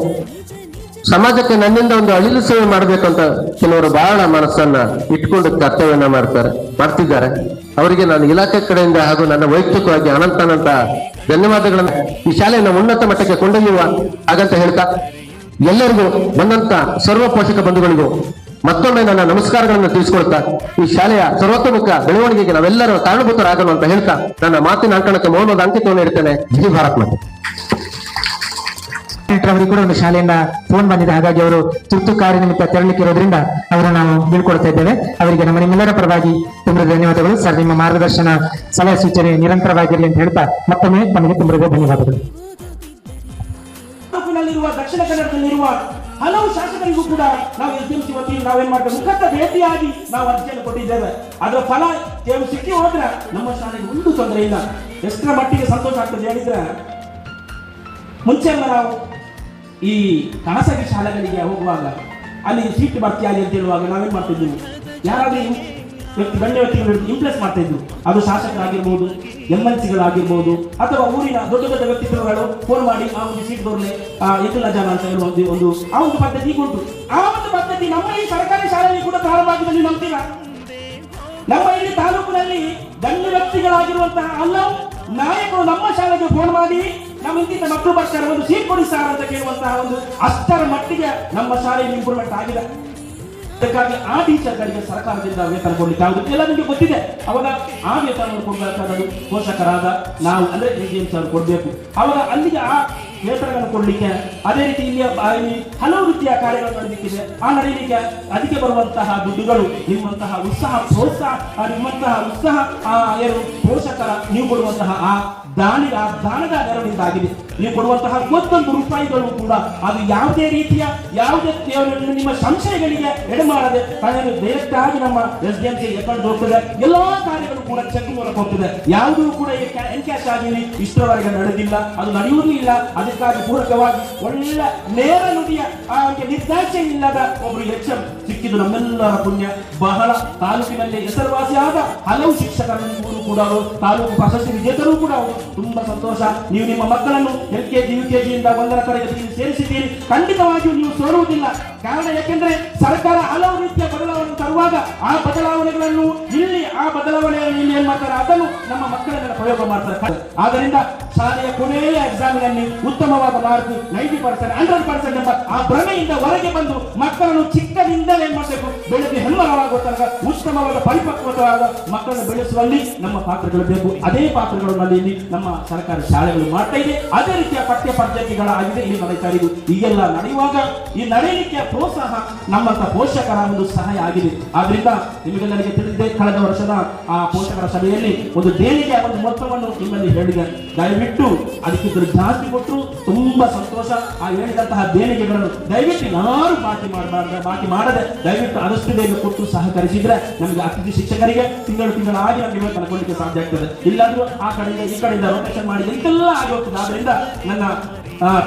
ಸಮಾಜಕ್ಕೆ ನನ್ನಿಂದ ಒಂದು ಅಳಿಲು ಸೇವೆ ಮಾಡಬೇಕು ಅಂತ ಕೆಲವರು ಬಹಳ ಮನಸ್ಸನ್ನ ಇಟ್ಕೊಂಡು ಕರ್ತವ್ಯನ ಮಾಡ್ತಿದ್ದಾರೆ. ಅವರಿಗೆ ನಾನು ಇಲಾಖೆ ಕಡೆಯಿಂದ ಹಾಗೂ ನನ್ನ ವೈಯಕ್ತಿಕವಾಗಿ ಅನಂತ ಧನ್ಯವಾದಗಳನ್ನ ಈ ಶಾಲೆಯನ್ನು ಉನ್ನತ ಮಟ್ಟಕ್ಕೆ ಕೊಂಡೊಯ್ಯುವ ಹಾಗಂತ ಹೇಳ್ತಾ ಎಲ್ಲರಿಗೂ ಬಂದಂತ ಸರ್ವ ಪೋಷಕ ಬಂಧುಗಳಿಗೂ ಮತ್ತೊಮ್ಮೆ ನನ್ನ ನಮಸ್ಕಾರಗಳನ್ನು ತಿಳಿಸಿಕೊಳ್ತಾ ಈ ಶಾಲೆಯ ಸರ್ವತೋಮುಖ ಬೆಳವಣಿಗೆಗೆ ನಾವೆಲ್ಲರೂ ಕಾರಣಭೂತರಾಗணும் ಅಂತ ಹೇಳ್ತಾ ನನ್ನ ಮಾತಿನ ಅಂಕಣಕ್ಕೆ ಮೌನದ ಅಂಕಿತವನ್ನು ಇಡ್ತೇನೆ. ಜೈ ಭಾರತ್ ಮಾತೆ. ಅವರಿಗೆ ಕೂಡ ಒಂದು ಶಾಲೆಯಿಂದ ಫೋನ್ ಬಂದಿದೆ, ಹಾಗಾಗಿ ಅವರು ತುರ್ತು ಕಾರ್ಯ ನಿಮಿತ್ತ ತೆರಳಿಕ್ಕೆ ಇರೋದ್ರಿಂದ ಅವರು ನಾವು ಬೀಳ್ಕೊಡ್ತಾ ಇದ್ದೇವೆ. ಅವರಿಗೆ ನಮ್ಮ ನಿಮ್ಮೆಲ್ಲರ ಪರವಾಗಿ ತುಂಬ ಧನ್ಯವಾದಗಳು ಸರ್. ನಿಮ್ಮ ಮಾರ್ಗದರ್ಶನ ಸಲಹೆ ಸೂಚನೆ ನಿರಂತರವಾಗಿರಲಿ ಅಂತ ಹೇಳ್ತಾ ಮತ್ತೊಮ್ಮೆ ತಮಗೆ ತುಂಬ ಧನ್ಯವಾದಗಳು. ತಾಲೂಕಿನಲ್ಲಿರುವ ದಕ್ಷಿಣ ಕನ್ನಡದಲ್ಲಿರುವ ಹಲವು ಶಾಸಕರಿಗೂ ಕೂಡ ನಾವು SDMC ವತಿಯಿಂದ ನಾವೇನ್ ಮಾಡ್ತೇವೆ, ಮುಖತ ಭೇಟಿಯಾಗಿ ನಾವು ಅರ್ಜಿಯನ್ನು ಕೊಟ್ಟಿದ್ದೇವೆ. ಅದರ ಫಲ ಸಿಕ್ಕಿ ಹೋದ್ರೆ ನಮ್ಮ ಶಾಲೆಗೆ ಒಂದು ತೊಂದರೆ ಇಲ್ಲ. ಎಷ್ಟರ ಮಟ್ಟಿಗೆ ಸಂತೋಷ ಆಗ್ತದೆ ಹೇಳಿದ್ರೆ, ಮುಂಚೆ ನಾವು ಈ ಖಾಸಗಿ ಶಾಲೆಗಳಿಗೆ ಹೋಗುವಾಗ ಅಲ್ಲಿ ಸೀಟ್ ಭರ್ತಿಯಾಗಿ ಅಂತ ಹೇಳುವಾಗ ನಾವೇನ್ ಮಾಡ್ತಿದ್ವಿ, ಯಾರಾದ್ರೂ ಗಣ್ಯ ವ್ಯಕ್ತಿಗಳು ಇಂಪ್ರೆಸ್ ಮಾಡ್ತಾ ಇದ್ವಿ. ಅದು ಶಾಸಕರಾಗಿರ್ಬೋದು, MLCಗಳಾಗಿರ್ಬೋದು, ಅಥವಾ ಊರಿನ ದೊಡ್ಡ ದೊಡ್ಡ ವ್ಯಕ್ತಿತ್ವಗಳು ಫೋನ್ ಮಾಡಿ ಆ ಒಂದು ಸೀಟ್ ಬರಲಿ ಎತ್ತಲ ಜನ ಅಂತ ಹೇಳುವ ಒಂದು ಆ ಒಂದು ಪದ್ಧತಿ ಉಂಟು. ಆ ಒಂದು ಪದ್ಧತಿ ನಮ್ಮ ಈ ಸರ್ಕಾರಿ ಶಾಲೆಯಲ್ಲಿ ಕೂಡ ಪ್ರಾರಂಭ ಆಗಿದೆ. ನೀವು ನಂಬ್ತೀರಾ? ನಮ್ಮ ಇಲ್ಲಿ ತಾಲೂಕಿನಲ್ಲಿ ಗಣ್ಯ ವ್ಯಕ್ತಿಗಳಾಗಿರುವಂತಹ ಹಲವು ನಾಯಕರು ನಮ್ಮ ಶಾಲೆಗೆ ಫೋನ್ ಮಾಡಿ ನಮ್ಮ ಇಂತಿಂತ ಮಕ್ಕಳು ಬರ್ತಾರೆ, ಒಂದು ಸೀಟ್ ಕೊಡಿ ಸಾರ್ ಅಂತ ಕೇಳುವಂತಹ ಒಂದು ಅಷ್ಟರ ಮಟ್ಟಿಗೆ ನಮ್ಮ ಶಾಲೆಯಲ್ಲಿ ಇಂಪ್ರೂವ್ಮೆಂಟ್ ಆಗಿದೆ. ಅದಕ್ಕಾಗಿ ಆ ಟೀಚರ್ಗಳಿಗೆ ಸರ್ಕಾರದಿಂದ ವೇತನ ಕೊಡ್ಲಿಕ್ಕೆ ಆಗುದು ಎಲ್ಲ ನಿಮಗೆ ಗೊತ್ತಿದೆ. ಅವಾಗ ಆ ವೇತನವನ್ನು ಕೊಡಬೇಕಾದದ್ದು ಪೋಷಕರಾದ ನಾವು ಅಂದ್ರೆ SDMC ಅವರು ಕೊಡಬೇಕು. ಅವಾಗ ಅಲ್ಲಿಗೆ ಆ ವೇತನಗಳನ್ನು ಕೊಡ್ಲಿಕ್ಕೆ, ಅದೇ ರೀತಿ ಇಲ್ಲಿ ಹಲವು ರೀತಿಯ ಕಾರ್ಯಗಳು ನಡೆಯಲಿಕ್ಕಿದೆ. ಆ ನಡೆಯಲಿಕ್ಕೆ ಅದಕ್ಕೆ ಬರುವಂತಹ ದುಡ್ಡುಗಳು ನಿಮ್ಮಂತಹ ಉತ್ಸಾಹ ಪ್ರೋತ್ಸಾಹ ನಿಮ್ಮಂತಹ ಉತ್ಸಾಹ ಏನು ಪೋಷಕರ ನೀವು ಕೊಡುವಂತಹ ಆ ದಾನದ ನೆರವಿನಿಂದಾಗಿದೆ. ನೀವು ಕೊಡುವಂತಹ 1 ರೂಪಾಯಿಗಳು ಕೂಡ ಅದು ಯಾವುದೇ ರೀತಿಯ ಯಾವುದೇ ನಿಮ್ಮ ಸಂಶಯಗಳಿಗೆ ಎಡೆಮಾಡದೆ ಡೈರೆಕ್ಟ್ ಆಗಿ ನಮ್ಮ SDMC ಅಕೌಂಟ್ ಹೋಗ್ತದೆ. ಎಲ್ಲಾ ಕಾರ್ಯಗಳು ಕೂಡ ಚೆಕ್ ಮೂಲಕ ಹೋಗ್ತದೆ. ಯಾವುದೂ ಕೂಡ ಎನ್ಕ್ಯಾಶ್ ಆಗಿ ಇಷ್ಟರವರೆಗೆ ನಡೆದಿಲ್ಲ, ಅದು ನಡೆಯುವುದೂ ಇಲ್ಲ. ಅದಕ್ಕಾಗಿ ಪೂರಕವಾಗಿ ಒಳ್ಳೆ ನೇರ ನುಡಿಯ ನಿರ್ದಾಕ್ಷಿಣ್ಯ ಇಲ್ಲದ ಒಬ್ಬರು HM ಸಿಕ್ಕಿದ್ದು ನಮ್ಮೆಲ್ಲರ ಪುಣ್ಯ. ಬಹಳ ತಾಲೂಕಿನಲ್ಲಿ ಹೆಸರುವಾಸಿಯಾದ ಹಲವು ಶಿಕ್ಷಕರನ್ನು ಕೂಡ ಅವರು ತಾಲೂಕು ಪ್ರಶಸ್ತಿ ವಿಜೇತರು ಕೂಡ ಅವರು. ತುಂಬಾ ಸಂತೋಷ. ನೀವು ನಿಮ್ಮ ಮಕ್ಕಳನ್ನು LKG UKG ಇಂದ 1ರ ತರಗತಿಗೆ ಸೇರಿಸಿದ್ದೀರಿ. ಖಂಡಿತವಾಗಿಯೂ ನೀವು ಸೋರುವುದಿಲ್ಲ. ಕಾರಣ ಯಾಕೆಂದ್ರೆ ಸರ್ಕಾರ ಹಲವು ರೀತಿಯ ಬದಲಾವಣೆ ತರುವಾಗ ಆ ಬದಲಾವಣೆಗಳನ್ನು ಇಲ್ಲಿ ಇಲ್ಲಿ ಏನ್ ಮಾಡ್ತಾರೆ, ಅದನ್ನು ನಮ್ಮ ಮಕ್ಕಳ ಮೇಲೆ ಪ್ರಯೋಗ ಮಾಡ್ತಾರೆ. ಆದ್ದರಿಂದ ಶಾಲೆಯ ಕೊನೆಯ ಎಕ್ಸಾಮಿನಲ್ಲಿ ಉತ್ತಮವಾದ ಮಾರ್ಕ್ 90%, 100% ಎಂಬ ಆ ಭ್ರಮೆಯಿಂದ ಹೊರಗೆ ಬಂದು ಮಕ್ಕಳನ್ನು ಚಿಕ್ಕದಿಂದಲೇ ಏನ್ ಮಾಡಬೇಕು, ಬೆಳೆದು ಹೆಮ್ಮರವಾಗುವ ತನಕ ಉತ್ತಮವಾದ ಪರಿಪಕ್ವವಾದ ಮಕ್ಕಳನ್ನು ಬೆಳೆಸುವಲ್ಲಿ ನಮ್ಮ ಪಾತ್ರಗಳು ಬೇಕು. ಅದೇ ಪಾತ್ರಗಳಲ್ಲಿ ಇಲ್ಲಿ ನಮ್ಮ ಸರ್ಕಾರಿ ಶಾಲೆಗಳು ಮಾಡ್ತಾ ಇದೆ. ಅದೇ ರೀತಿಯ ಪಠ್ಯ ಪದ್ಧತಿಗಳಾಗಿದೆ ಇಲ್ಲಿ ನಡೀತಾ ಇದೆ. ಈಗೆಲ್ಲ ನಡೆಯುವಾಗ ಈ ನಡೆಯಲಿಕ್ಕೆ ಪ್ರೋತ್ಸಾಹ ನಮ್ಮಂತ ಪೋಷಕರ ಒಂದು ಸಹಾಯ ಆಗಿದೆ. ಆದ್ರಿಂದ ನಿಮಗೆಲ್ಲರಿಗೆ ತಿಳಿದಿದೆ, ಕಳೆದ ವರ್ಷದ ಆ ಪೋಷಕರ ಸಭೆಯಲ್ಲಿ ಒಂದು ದೇಣಿಗೆ ಒಂದು ಮೊತ್ತವನ್ನು ನಿಮ್ಮಲ್ಲಿ ಹೇಳಿದೆ. ದಯವಿಟ್ಟು ಅದಕ್ಕಿಂತ ಜಾಸ್ತಿ ಕೊಟ್ಟರು ತುಂಬಾ ಸಂತೋಷ. ಆ ಹೇಳಿದಂತಹ ದೇಣಿಗೆಗಳನ್ನು ದಯವಿಟ್ಟು ಯಾರು ಬಾಕಿ ಮಾಡದೆ ದಯವಿಟ್ಟು ಆದಷ್ಟು ಬೇಗ ಕೊಟ್ಟು ಸಹಕರಿಸಿದ್ರೆ ನಮಗೆ ಅತಿಥಿ ಶಿಕ್ಷಕರಿಗೆ ತಿಂಗಳಾಗಿ ನಮಗೆ ವೇತನ ಕೊಡಲಿಕ್ಕೆ ಸಾಧ್ಯ ಆಗ್ತದೆ. ಇಲ್ಲಾಂದ್ರೂ ಆ ಕಡೆಯಿಂದ ಈ ಕಡೆಯಿಂದ ರೊಟೇಷನ್ ಮಾಡಿ ಎಂತೆಲ್ಲ ಆಗೋಗ್ತದೆ. ಆದ್ರಿಂದ ನನ್ನ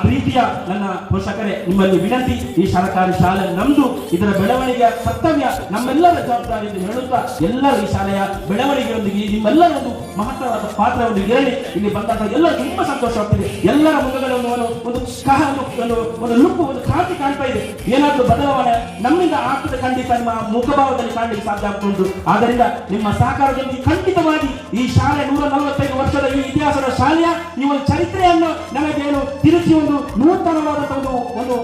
ಪ್ರೀತಿಯ ನನ್ನ ಪೋಷಕರೇ, ನಿಮ್ಮಲ್ಲಿ ವಿನಂತಿ, ಈ ಸರ್ಕಾರಿ ಶಾಲೆ ನಮ್ದು, ಇದರ ಬೆಳವಣಿಗೆಯ ಕರ್ತವ್ಯ ನಮ್ಮೆಲ್ಲರ ಜವಾಬ್ದಾರಿ ಎಂದು ಹೇಳುತ್ತಾ ಎಲ್ಲರೂ ಈ ಶಾಲೆಯ ಬೆಳವಣಿಗೆಯೊಂದಿಗೆ ನಿಮ್ಮೆಲ್ಲರ ಒಂದು ಮಹತ್ತರವಾದ ಪಾತ್ರವೊಂದಿಗೆ ಇರಲಿ. ಇಲ್ಲಿ ಬಂದಾಗ ಎಲ್ಲರೂ ತುಂಬಾ ಸಂತೋಷವಾಗ್ತಿದೆ. ಎಲ್ಲರ ಮುಖಗಳನ್ನು ಒಂದು ಲುಕ್, ಒಂದು ಕ್ರಾಂತಿ ಕಾಣ್ತಾ ಇದೆ. ಏನಾದ್ರೂ ಬದಲಾವಣೆ ನಮ್ಮಿಂದ ಆಗ್ತದೆ, ಖಂಡಿತ ನಿಮ್ಮ ಮುಖಭಾವದಲ್ಲಿ ಕಾಣಲಿಕ್ಕೆ ಸಾಧ್ಯ ಆಗ್ತುಂಟು. ಆದ್ದರಿಂದ ನಿಮ್ಮ ಸಹಕಾರದೊಂದಿಗೆ ಖಂಡಿತವಾಗಿ ಈ ಶಾಲೆ 145 ವರ್ಷದ ಈ ಇತಿಹಾಸದ ಶಾಲೆಯ ಈ ಒಂದು ಚರಿತ್ರೆಯನ್ನು ನಮಗೆ ತಿರುಚಿ ಒಂದು ನೂತನವಾದಂತಹ ಒಂದು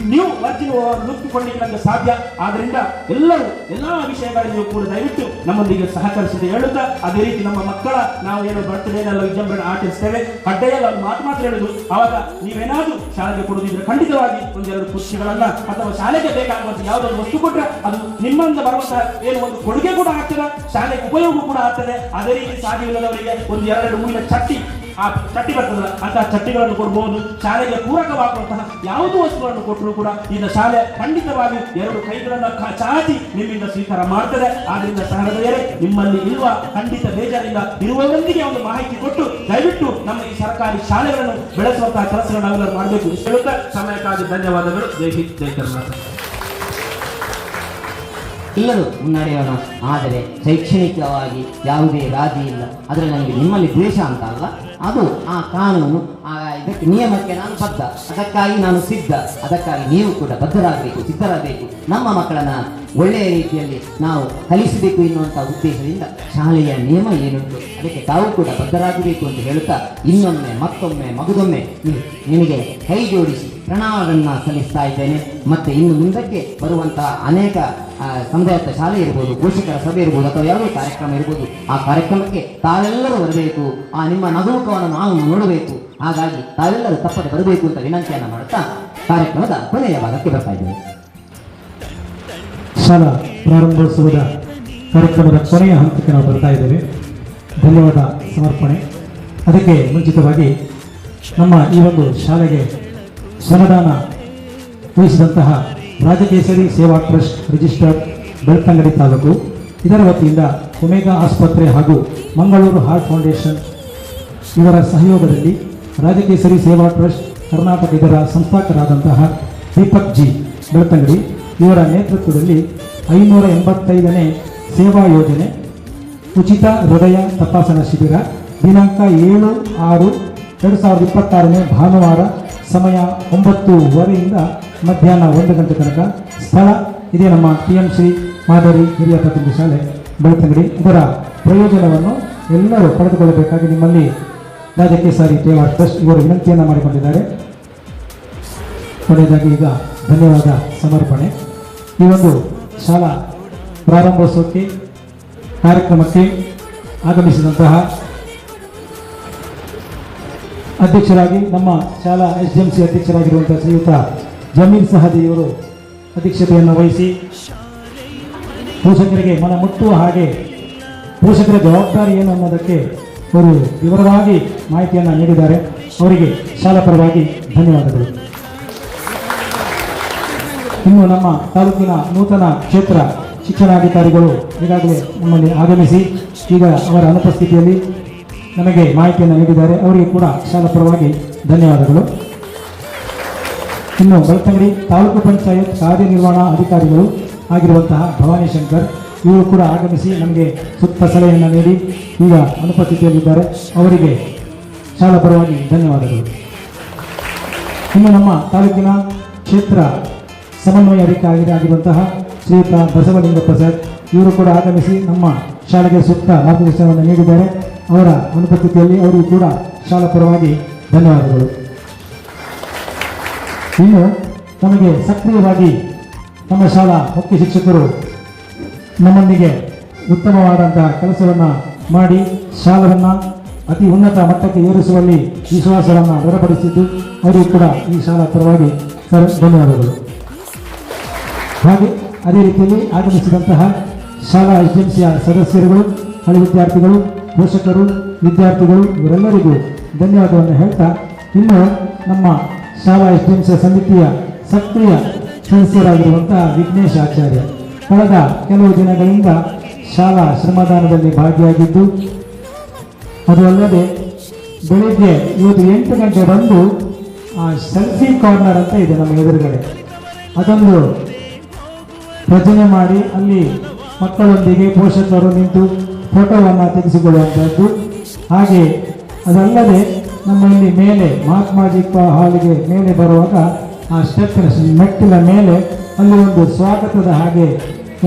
ನ್ಯೂ ವರ್ಜಿನ್ ಲುಕ್ ಕೊಡಲಿಕ್ಕೆ ನಮಗೆ ಸಾಧ್ಯ. ಆದ್ರಿಂದ ಎಲ್ಲರೂ ಎಲ್ಲಾ ವಿಷಯಗಳಲ್ಲಿ ಕೂಡ ದಯವಿಟ್ಟು ನಮ್ಮೊಂದಿಗೆ ಸಹಕರಿಸಿದೆ ಹೇಳುತ್ತಾ, ಅದೇ ರೀತಿ ನಮ್ಮ ಮಕ್ಕಳ ನಾವು ಏನು ಬರ್ತ್ಡೇನೆಲ್ಲ ವಿಜೃಂಭಣೆ ಆಚರಿಸ್ತೇವೆ. ಕಡ್ಡೆಯಲ್ಲಿ ಒಂದು ಮಾತು ಹೇಳುದು, ಅವಾಗ ನೀವೇನಾದ್ರೂ ಶಾಲೆಗೆ ಕೊಡುದಿದ್ರೆ ಖಂಡಿತವಾಗಿ ಒಂದೆರಡು ಕುರ್ಚಿಗಳನ್ನ ಅಥವಾ ಶಾಲೆಗೆ ಬೇಕಾಗುವಂತ ಯಾವುದೊಂದು ವಸ್ತು ಕೊಟ್ರೆ ಅದು ನಿಮ್ಮಿಂದ ಬರುವಂತಹ ಏನು ಒಂದು ಕೊಡುಗೆ ಕೂಡ ಆಗ್ತದೆ, ಶಾಲೆಗೆ ಉಪಯೋಗ ಕೂಡ ಆಗ್ತದೆ. ಅದೇ ರೀತಿ ಸಾಧ್ಯವಿಲ್ಲದವರಿಗೆ ಒಂದು 2 ಹೂವಿನ ಚಟ್ಟಿ ಆ ಚಟ್ಟಿ ಬರ್ತದಲ್ಲ ಅಂತಹ ಚಟ್ಟಿಗಳನ್ನು ಕೊಡ್ಬೋದು. ಶಾಲೆಗೆ ಪೂರಕವಾಗುವಂತಹ ಯಾವುದೋ ವಸ್ತುಗಳನ್ನು ಕೊಟ್ಟರು ಕೂಡ ಈಗ ಶಾಲೆ ಖಂಡಿತವಾಗಿ 2 ಕೈಗಳನ್ನು ಚಾಚಿ ನಿಮ್ಮಿಂದ ಸ್ವೀಕಾರ ಮಾಡ್ತದೆ. ಆದ್ರಿಂದ ಸಹೃದಯರೇ, ನಿಮ್ಮಲ್ಲಿ ಇರುವ ಖಂಡಿತ ಬೇಜಾರಿಂದ ಇರುವವರಿಗೆ ಒಂದು ಮಾಹಿತಿ ಕೊಟ್ಟು ದಯವಿಟ್ಟು ನಮ್ಮ ಈ ಸರ್ಕಾರಿ ಶಾಲೆಗಳನ್ನು ಬೆಳೆಸುವಂತಹ ಕೆಲಸಗಳನ್ನು ನಾವೆಲ್ಲರೂ ಮಾಡಬೇಕು. ಹೇಳುತ್ತಾ ಸಮಯಕ್ಕಾಗಿ ಧನ್ಯವಾದಗಳು. ಜೈ ಹಿಂದ್, ಜೈ ಕರ್ನಾಟಕ. ಎಲ್ಲರೂ ಮುನ್ನಡೆಯೋಣ, ಆದರೆ ಶೈಕ್ಷಣಿಕವಾಗಿ ಯಾವುದೇ ರಾಜಿ ಇಲ್ಲ. ಆದರೆ ನನಗೆ ನಿಮ್ಮಲ್ಲಿ ದ್ವೇಷ ಅಂತ ಅಲ್ಲ, ಅದು ಆ ಕಾನೂನು, ಇದಕ್ಕೆ ನಿಯಮಕ್ಕೆ ನಾನು ಬದ್ಧ, ಅದಕ್ಕಾಗಿ ನಾನು ಸಿದ್ಧ. ಅದಕ್ಕಾಗಿ ನೀವು ಕೂಡ ಬದ್ಧರಾಗಬೇಕು, ಸಿದ್ಧರಾಗಬೇಕು. ನಮ್ಮ ಮಕ್ಕಳನ್ನ ಒಳ್ಳೆಯ ರೀತಿಯಲ್ಲಿ ನಾವು ಕಲಿಸಬೇಕು ಎನ್ನುವಂಥ ಉದ್ದೇಶದಿಂದ ಶಾಲೆಯ ನಿಯಮ ಏನುಂಟು ಅದಕ್ಕೆ ತಾವು ಕೂಡ ಬದ್ಧರಾಗಬೇಕು ಅಂತ ಹೇಳುತ್ತಾ ಇನ್ನೊಮ್ಮೆ ಮತ್ತೊಮ್ಮೆ ಮಗದೊಮ್ಮೆ ನಿಮಗೆ ಕೈ ಜೋಡಿಸಿ ಪ್ರಣಾಮವನ್ನು ಸಲ್ಲಿಸ್ತಾ ಇದ್ದೇನೆ. ಮತ್ತೆ ಇನ್ನು ಮುಂದಕ್ಕೆ ಬರುವಂತಹ ಅನೇಕ ಸಮುದಾಯದ ಶಾಲೆ ಇರ್ಬೋದು, ಪೋಷಕರ ಸಭೆ ಇರ್ಬೋದು, ಅಥವಾ ಯಾವುದೇ ಕಾರ್ಯಕ್ರಮ ಇರ್ಬೋದು, ಆ ಕಾರ್ಯಕ್ರಮಕ್ಕೆ ತಾವೆಲ್ಲರೂ ಬರಬೇಕು. ಆ ನಿಮ್ಮ ನಗುಮುಖವನ್ನು ನಾವು ನೋಡಬೇಕು. ಹಾಗಾಗಿ ತಾವೆಲ್ಲರೂ ತಪ್ಪದೆ ಬರಬೇಕು ಅಂತ ವಿನಂತಿಯನ್ನು ಮಾಡುತ್ತಾ ಕಾರ್ಯಕ್ರಮದ ಕೊನೆಯ ಭಾಗಕ್ಕೆ ಬರ್ತಾ ಇದ್ದೇವೆ. ಶಾಲಾ ಪ್ರಾರಂಭೋತ್ಸವದ ಕಾರ್ಯಕ್ರಮದ ಕೊನೆಯ ಹಂತಕ್ಕೆ ನಾವು ಬರ್ತಾ ಇದ್ದೇವೆ. ಧನ್ಯವಾದ ಸಮರ್ಪಣೆ. ಅದಕ್ಕೆ ಮುಂಚಿತವಾಗಿ ನಮ್ಮ ಈ ಒಂದು ಶಾಲೆಗೆ ಶ್ರಮದಾನ ವಹಿಸಿದಂತಹ ರಾಜಕೇಸರಿ ಸೇವಾ ಟ್ರಸ್ಟ್ ರಿಜಿಸ್ಟರ್ ಬೆಳ್ತಂಗಡಿ ತಾಲೂಕು, ಇದರ ವತಿಯಿಂದ ಒಮೆಗಾ ಆಸ್ಪತ್ರೆ ಹಾಗೂ ಮಂಗಳೂರು ಹಾರ್ಟ್ ಫೌಂಡೇಶನ್ ಇವರ ಸಹಯೋಗದಲ್ಲಿ ರಾಜಕೇಸರಿ ಸೇವಾ ಟ್ರಸ್ಟ್ ಕರ್ನಾಟಕ ಇದರ ಸಂಸ್ಥಾಪಕರಾದಂತಹ ದೀಪಕ್ ಜಿ ಬೆಳ್ತಂಗಡಿ ಇವರ ನೇತೃತ್ವದಲ್ಲಿ 585ನೇ ಸೇವಾ ಯೋಜನೆ ಉಚಿತ ಹೃದಯ ತಪಾಸಣಾ ಶಿಬಿರ ದಿನಾಂಕ 7/6/2026 ಭಾನುವಾರ, ಸಮಯ 9:30 ಮಧ್ಯಾಹ್ನ 1 ಗಂಟೆ ತನಕ. ಸ್ಥಳ ಇದೇ ನಮ್ಮ PMC ಮಾದರಿ ಹಿರಿಯ ಪ್ರಾಥಮಿಕ ಶಾಲೆ ಬೆಳ್ತಂಗಡಿ. ಇದರ ಪ್ರಯೋಜನವನ್ನು ಎಲ್ಲರೂ ಪಡೆದುಕೊಳ್ಳಬೇಕಾಗಿ ನಿಮ್ಮಲ್ಲಿ ರಾಜಕೇಸರಿ ಸೇವಾ ಟ್ರಸ್ಟ್ ಇವರು ವಿನಂತಿಯನ್ನು ಮಾಡಿಕೊಂಡಿದ್ದಾರೆ. ಕೊನೆಯದಾಗಿ ಈಗ ಧನ್ಯವಾದ ಸಮರ್ಪಣೆ. ಈ ಒಂದು ಶಾಲಾ ಪ್ರಾರಂಭೋತ್ಸವಕ್ಕೆ ಕಾರ್ಯಕ್ರಮಕ್ಕೆ ಆಗಮಿಸಿದಂತಹ ಅಧ್ಯಕ್ಷರಾಗಿ ನಮ್ಮ ಶಾಲಾ SDMC ಅಧ್ಯಕ್ಷರಾಗಿರುವಂತಹ ಶ್ರೀಯುತ ಜಮೀರ್ ಸಹದಿಯವರು ಅಧ್ಯಕ್ಷತೆಯನ್ನು ವಹಿಸಿ ಪೋಷಕರಿಗೆ ಮನ ಮುಟ್ಟುವ ಹಾಗೆ ಪೋಷಕರ ಜವಾಬ್ದಾರಿ ಏನು ಅನ್ನೋದಕ್ಕೆ ಅವರು ವಿವರವಾಗಿ ಮಾಹಿತಿಯನ್ನು ನೀಡಿದ್ದಾರೆ. ಅವರಿಗೆ ಶಾಲಾ ಪರವಾಗಿ ಧನ್ಯವಾದಗಳು. ಇನ್ನು ನಮ್ಮ ತಾಲೂಕಿನ ನೂತನ ಕ್ಷೇತ್ರ ಶಿಕ್ಷಣಾಧಿಕಾರಿಗಳು ಈಗಾಗಲೇ ನಮ್ಮಲ್ಲಿ ಆಗಮಿಸಿ ಈಗ ಅವರ ಅನುಪಸ್ಥಿತಿಯಲ್ಲಿ ನಮಗೆ ಮಾಹಿತಿಯನ್ನು ನೀಡಿದ್ದಾರೆ. ಅವರಿಗೆ ಕೂಡ ಶಾಲಾ ಪರವಾಗಿ ಧನ್ಯವಾದಗಳು. ಇನ್ನು ಬೆಳ್ತಂಗಡಿ ತಾಲೂಕು ಪಂಚಾಯತ್ ಕಾರ್ಯನಿರ್ವಹಣಾ ಅಧಿಕಾರಿಗಳು ಆಗಿರುವಂತಹ ಭವಾನಿ ಶಂಕರ್ ಇವರು ಕೂಡ ಆಗಮಿಸಿ ನಮಗೆ ಸೂಕ್ತ ಸಲಹೆಯನ್ನು ನೀಡಿ ಈಗ ಅನುಪಸ್ಥಿತಿಯಲ್ಲಿದ್ದಾರೆ. ಅವರಿಗೆ ಶಾಲಾ ಪರವಾಗಿ ಧನ್ಯವಾದಗಳು. ಇನ್ನು ನಮ್ಮ ತಾಲೂಕಿನ ಕ್ಷೇತ್ರ ಸಮನ್ವಯ ಅಧಿಕಾರಿ ಆಗಿರುವಂತಹ ಶ್ರೀಯುತ ಬಸವಲಿಂಗ ಪ್ರಸಾದ್ ಇವರು ಕೂಡ ಆಗಮಿಸಿ ನಮ್ಮ ಶಾಲೆಗೆ ಸೂಕ್ತ ಮಾರ್ಗದರ್ಶನವನ್ನು ನೀಡಿದ್ದಾರೆ. ಅವರ ಅನುಪಸ್ಥಿತಿಯಲ್ಲಿ ಅವರಿಗೂ ಕೂಡ ಶಾಲಾ ಪರವಾಗಿ ಧನ್ಯವಾದಗಳು. ಇನ್ನು ನಮಗೆ ಸಕ್ರಿಯವಾಗಿ ನಮ್ಮ ಶಾಲಾ ಮುಖ್ಯ ಶಿಕ್ಷಕರು ನಮ್ಮೊಂದಿಗೆ ಉತ್ತಮವಾದಂತಹ ಕೆಲಸವನ್ನು ಮಾಡಿ ಶಾಲೆಯನ್ನು ಅತಿ ಉನ್ನತ ಮಟ್ಟಕ್ಕೆ ಏರಿಸುವಲ್ಲಿ ವಿಶ್ವಾಸವನ್ನು ದೃಢಪಡಿಸಿದ್ದು ಅವರಿಗೂ ಕೂಡ ಈ ಶಾಲಾ ಪರವಾಗಿ ಧನ್ಯವಾದಗಳು. ಹಾಗೆ ಅದೇ ರೀತಿಯಲ್ಲಿ ಆಗಮಿಸಿದಂತಹ ಶಾಲಾ SDMCಯ ಸದಸ್ಯರುಗಳು, ಹಳೆ ವಿದ್ಯಾರ್ಥಿಗಳು, ಪೋಷಕರು, ವಿದ್ಯಾರ್ಥಿಗಳು ಇವರೆಲ್ಲರಿಗೂ ಧನ್ಯವಾದವನ್ನು ಹೇಳ್ತಾ ಇನ್ನು ನಮ್ಮ ಶಾಲಾ SDMC ಸಮಿತಿಯ ಸಕ್ರಿಯ ಸದಸ್ಯರಾಗಿರುವಂತಹ ವಿಘ್ನೇಶ್ ಆಚಾರ್ಯ ಕಳೆದ ಕೆಲವು ದಿನಗಳಿಂದ ಶಾಲಾ ಶ್ರಮದಾನದಲ್ಲಿ ಭಾಗಿಯಾಗಿದ್ದು, ಅದು ಅಲ್ಲದೆ ಬೆಳಿಗ್ಗೆ ಇವತ್ತು 8 ಗಂಟೆ ಬಂದು ಸೆಲ್ಫಿ ಕಾರ್ನರ್ ಅಂತ ಇದೆ ನಮ್ಮ ಎದುರುಗಡೆ, ಅದೊಂದು ರಚನೆ ಮಾಡಿ ಅಲ್ಲಿ ಮಕ್ಕಳೊಂದಿಗೆ ಪೋಷಕರು ನಿಂತು ಫೋಟೋವನ್ನು ತೆಗೆಸಿಕೊಳ್ಳುವಂಥದ್ದು. ಹಾಗೆ ಅದಲ್ಲದೆ ನಮ್ಮಲ್ಲಿ ಮೇಲೆ ಮಹಾತ್ಮಾಜಿ ಹಾಲಿಗೆ ಮೇಲೆ ಬರುವಾಗ ಆ ಸ್ಟೆಪ್ಪಿನ ಮೆಟ್ಟಿಲ ಮೇಲೆ ಅಲ್ಲಿ ಒಂದು ಸ್ವಾಗತದ ಹಾಗೆ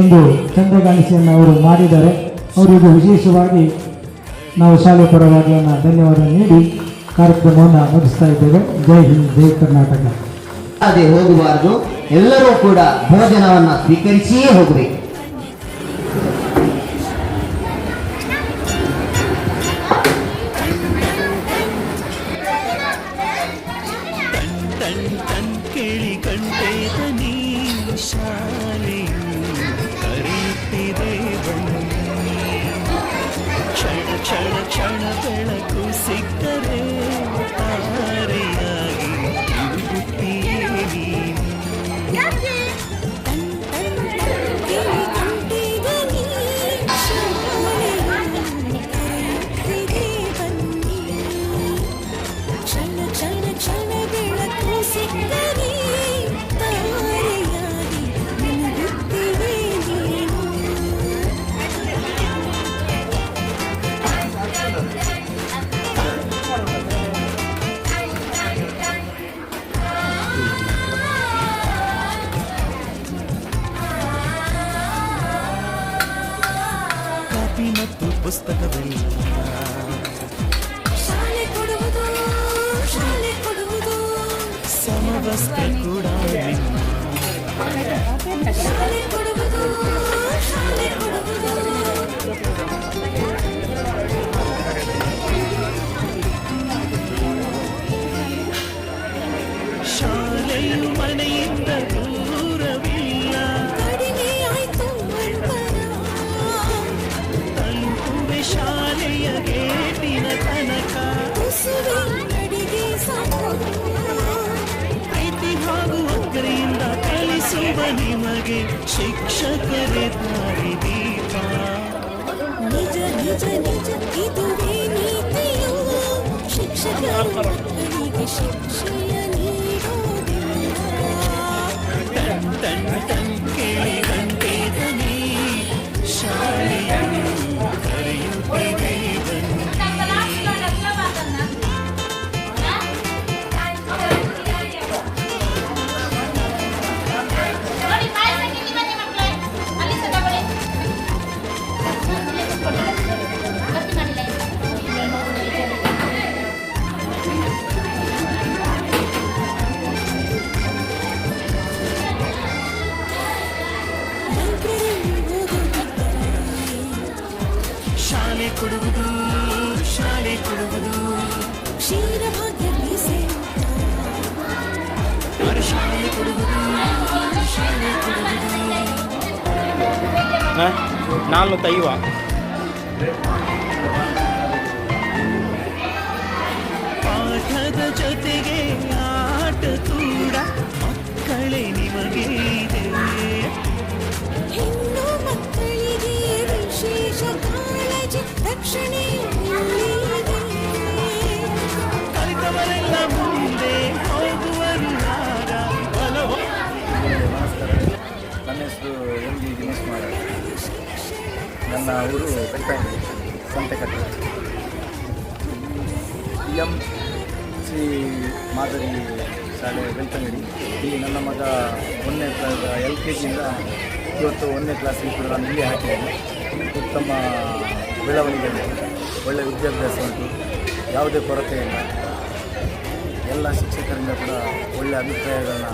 ಒಂದು ಚಂದಗಾಣಿಕೆಯನ್ನು ಅವರು ಮಾಡಿದ್ದಾರೆ. ಅವರಿಗೂ ವಿಶೇಷವಾಗಿ ನಾವು ಶಾಲೆ ಪರವಾಗಿ ಧನ್ಯವಾದ ನೀಡಿ ಕಾರ್ಯಕ್ರಮವನ್ನು ಮುಗಿಸ್ತಾ ಇದ್ದೇವೆ. ಜೈ ಹಿಂದ್, ಜೈ ಕರ್ನಾಟಕ. ಅದೇ ಹೋಗಬಾರದು, ಎಲ್ಲರೂ ಕೂಡ ಭೋಜನವನ್ನು ಸ್ವೀಕರಿಸಿಯೇ ಹೋಗಬೇಕು. ಕೇಳಿ ಕಂಡೆ ನೀ ಶಾಲೆಯು ಕರೆಯುತ್ತಿದೆ ಬನ್ನಿ. ಕ್ಷಣ ಕ್ಷಣ ಕ್ಷಣ ಬೆಳಕು ಸಿಕ್ಕರೆ ಪುಸ್ತಕವಿಲ್ಲ. ಶಾಲೆ ಕೊಡುವುದು ಸಮವಸ್ತ್ರ ಕೂಡ ಇಲ್ಲ. ಶಾಲೆ ಕೊಡುವುದು ಶಾಲೆಯು ಮನೆಯಿಂದ ದೂರವಿಲ್ಲ. ಕಡಿಮೆ ಆಯ್ತು ತಲುಪುವೆ ಶಾಲೆಯ ಗೇಟಿನ ತನಕ. ಕುಸುವೆ ಅಡಿಗೆ ಸಾಕು ಪ್ರೀತಿ ಹಾಗೂ ಅಕ್ಕರೆಯಿಂದ ಕಲಿಸುವ ನಿಮಗೆ ಶಿಕ್ಷಕರೇ ದಾರಿ ದೀಪ. ನಿಜ ನಿಜ ನಿಜ ಇದುವೇ ನೀತಿಯು ಶಿಕ್ಷಕರು ಮಕ್ಕಳಿಗೆ ಶಿಕ್ಷೆಯ ನೀಡೋದಿಲ್ಲ. ಟನ್ ಟನ್ ಟನ್ ಕೇಳಿ ಗಂಟೆ ಧ್ವನಿ ಶಾಲೆಯನ್ನು ಕರೆಯುತ್ತಿದೆ ಬನ್ನಿ. ಶಾಲೆ ಕೊಡುವುದು ಶಾಲೆ ಕೊಡುವುದು ಕ್ಷೀರ ಭಾಗ್ಯ ಶಾಲೆ ಕೊಡುವುದು ಶಾಲೆ ಕೊಡುವುದು. 450 ಪಾಠದ ಜೊತೆಗೆ ಆಟ ಕೂಡ ಮಕ್ಕಳೇ ನಿಮಗೆ ಇದೆ. ಹೆಣ್ಣು ಮಕ್ಕಳಿಗೆ ವಿಶೇಷ ಕಾಳಜಿ ರಕ್ಷಣೆ ಕಲಿತವರೆಲ್ಲ ಮುಂದೆ ಹೋಗುವರು ಆಗ ಬಲವ. ನನ್ನ ಹೆಸರು ಎಂ ಜಿ ದಿನೇಶ್ ಕುಮಾರ್. ನನ್ನ ಊರು ಬೆಳ್ತಂಗಡಿ ಸಂತೆಕಟ್ಟೆ. PMC ಮಾದರಿ ಶಾಲೆ ಬೆಳ್ತಂಗಡಿ. ಇಲ್ಲಿ ನನ್ನ ಮಗ 1ನೇ ಕ್ಲಾಸ್ LKGಯಿಂದ ಇವತ್ತು 1ನೇ ಕ್ಲಾಸಿಗೆ ಕೂಡ ನಾನು ಇಲ್ಲಿ ಹಾಕಿದ್ದೇನೆ. ಉತ್ತಮ ಬೆಳವಣಿಗೆ ಉಂಟು, ಒಳ್ಳೆಯ ವಿದ್ಯಾಭ್ಯಾಸ ಉಂಟು, ಯಾವುದೇ ಕೊರತೆ ಇಲ್ಲ. ಎಲ್ಲ ಶಿಕ್ಷಕರಿಂದ ಕೂಡ ಒಳ್ಳೆಯ ಅಭಿಪ್ರಾಯಗಳನ್ನ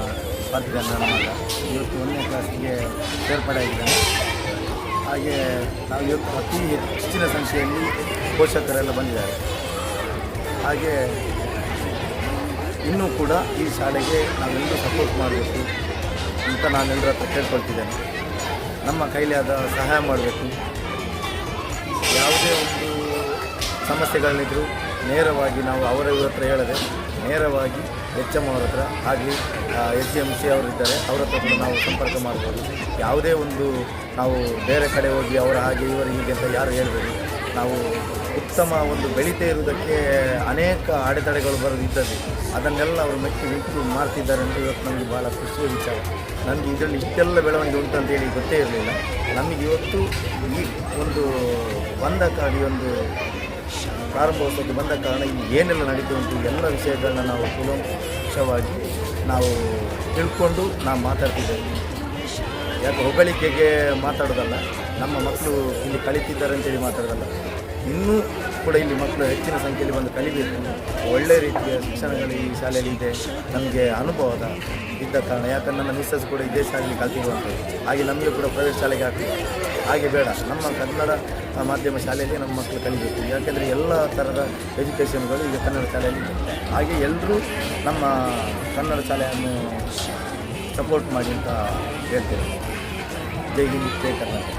ಪಡೆದಿದ್ದಾನೆ ನನ್ನ ಮಗ. ಇವತ್ತು 1ನೇ ಕ್ಲಾಸಿಗೆ ಸೇರ್ಪಡೆಯಾಗಿದ್ದಾನೆ. ಹಾಗೆ ನಾವು ಇವತ್ತು ಅತಿ ಹೆಚ್ಚಿನ ಸಂಖ್ಯೆಯಲ್ಲಿ ಪೋಷಕರೆಲ್ಲ ಬಂದಿದ್ದಾರೆ. ಹಾಗೆ ಇನ್ನೂ ಕೂಡ ಈ ಶಾಲೆಗೆ ನಾವೆಲ್ಲರೂ ಸಪೋರ್ಟ್ ಮಾಡಬೇಕು ಅಂತ ನಾನೆಲ್ಲರ ಹತ್ರ ಕೇಳ್ಕೊಳ್ತಿದ್ದೇನೆ. ನಮ್ಮ ಕೈಲಾದ ಸಹಾಯ ಮಾಡಬೇಕು. ಯಾವುದೇ ಒಂದು ಸಮಸ್ಯೆಗಳಿದ್ದರೂ ನೇರವಾಗಿ ನಾವು ಅವರ ಹತ್ರ ಹೇಳದೆ ನೇರವಾಗಿ HM ಅವರ ಹತ್ರ ಆಗಲಿ SDMC ಅವರಿದ್ದಾರೆ, ಅವರ ಹತ್ರ ಕೂಡ ನಾವು ಸಂಪರ್ಕ ಮಾಡ್ಬೋದು. ಯಾವುದೇ ಒಂದು ನಾವು ಬೇರೆ ಕಡೆ ಹೋಗಿ ಅವರ ಹಾಗೆ ಇವರು ಹೀಗೆ ಅಂತ ಯಾರು ಹೇಳಬೇಡಿ. ನಾವು ಉತ್ತಮ ಒಂದು ಬೆಳೀತಾ ಇರುವುದಕ್ಕೆ ಅನೇಕ ಅಡೆತಡೆಗಳು ಬರೋದಿದ್ದದ್ದು, ಅದನ್ನೆಲ್ಲ ಅವರು ಮೆಚ್ಚಿ ಮಾಡ್ತಿದ್ದಾರೆ ಅಂತ ಇವತ್ತು ನಮಗೆ ಭಾಳ ಖುಷಿಯ ವಿಚಾರ. ನನಗೆ ಇದರಲ್ಲಿ ಇಷ್ಟೆಲ್ಲ ಬೆಳವಣಿಗೆ ಉಂಟು ಅಂತೇಳಿ ಗೊತ್ತೇ ಇರಲಿಲ್ಲ. ನಮಗೆ ಇವತ್ತು ಈ ಒಂದು ಬಂದ ಕಾರಣ, ಈ ಒಂದು ಪ್ರಾರಂಭೋತ್ಸವಕ್ಕೆ ಬಂದ ಕಾರಣ ಇಲ್ಲಿ ಏನೆಲ್ಲ ನಡೀತು ಉಂಟು ಎಲ್ಲ ವಿಷಯಗಳನ್ನ ನಾವು ಕೂಲಂಕಷವಾಗಿ ನಾವು ತಿಳ್ಕೊಂಡು ನಾವು ಮಾತಾಡ್ತಿದ್ದೇವೆ. ಯಾಕೆ ಹೊಗಳಿಕೆಗೆ ಮಾತಾಡೋದಲ್ಲ, ನಮ್ಮ ಮಕ್ಕಳು ಇಲ್ಲಿ ಕಲಿತಿದ್ದಾರೆ ಅಂತೇಳಿ ಮಾತಾಡೋದಲ್ಲ, ಇನ್ನೂ ಕೂಡ ಇಲ್ಲಿ ಮಕ್ಕಳು ಹೆಚ್ಚಿನ ಸಂಖ್ಯೆಯಲ್ಲಿ ಬಂದು ಕಲಿಬೇಕು. ಒಳ್ಳೆಯ ರೀತಿಯ ಶಿಕ್ಷಣಗಳು ಈ ಶಾಲೆಯಲ್ಲಿ ಇದೆ. ನಮಗೆ ಅನುಭವದ ಇದ್ದ ಕಾರಣ, ಯಾಕಂದ್ರೆ ನನ್ನ ಮಿಸ್ಸಸ್ ಕೂಡ ಇದೇ ಶಾಲೆಯಲ್ಲಿ ಕಲ್ತಿರುವಂಥದ್ದು. ಹಾಗೆ ನಮಗೆ ಕೂಡ ಪ್ರೈವೇಟ್ ಶಾಲೆಗೆ ಹಾಕ್ತೀವಿ. ಹಾಗೆ ಬೇಡ, ನಮ್ಮ ಕನ್ನಡ ಮಾಧ್ಯಮ ಶಾಲೆಯಲ್ಲಿ ನಮ್ಮ ಮಕ್ಕಳು ಕಲಿಬೇಕು. ಯಾಕೆಂದರೆ ಎಲ್ಲ ಥರದ ಎಜುಕೇಷನ್ಗಳು ಈಗ ಕನ್ನಡ ಶಾಲೆಯಲ್ಲಿ ಇದೆ. ಹಾಗೆ ಎಲ್ಲರೂ ನಮ್ಮ ಕನ್ನಡ ಶಾಲೆಯನ್ನು ಸಪೋರ್ಟ್ ಮಾಡಿ ಅಂತ ಹೇಳ್ತೇವೆ. ಜೈ ಹಿಂದ್, ಜೈ ಕರ್ನಾಟಕ.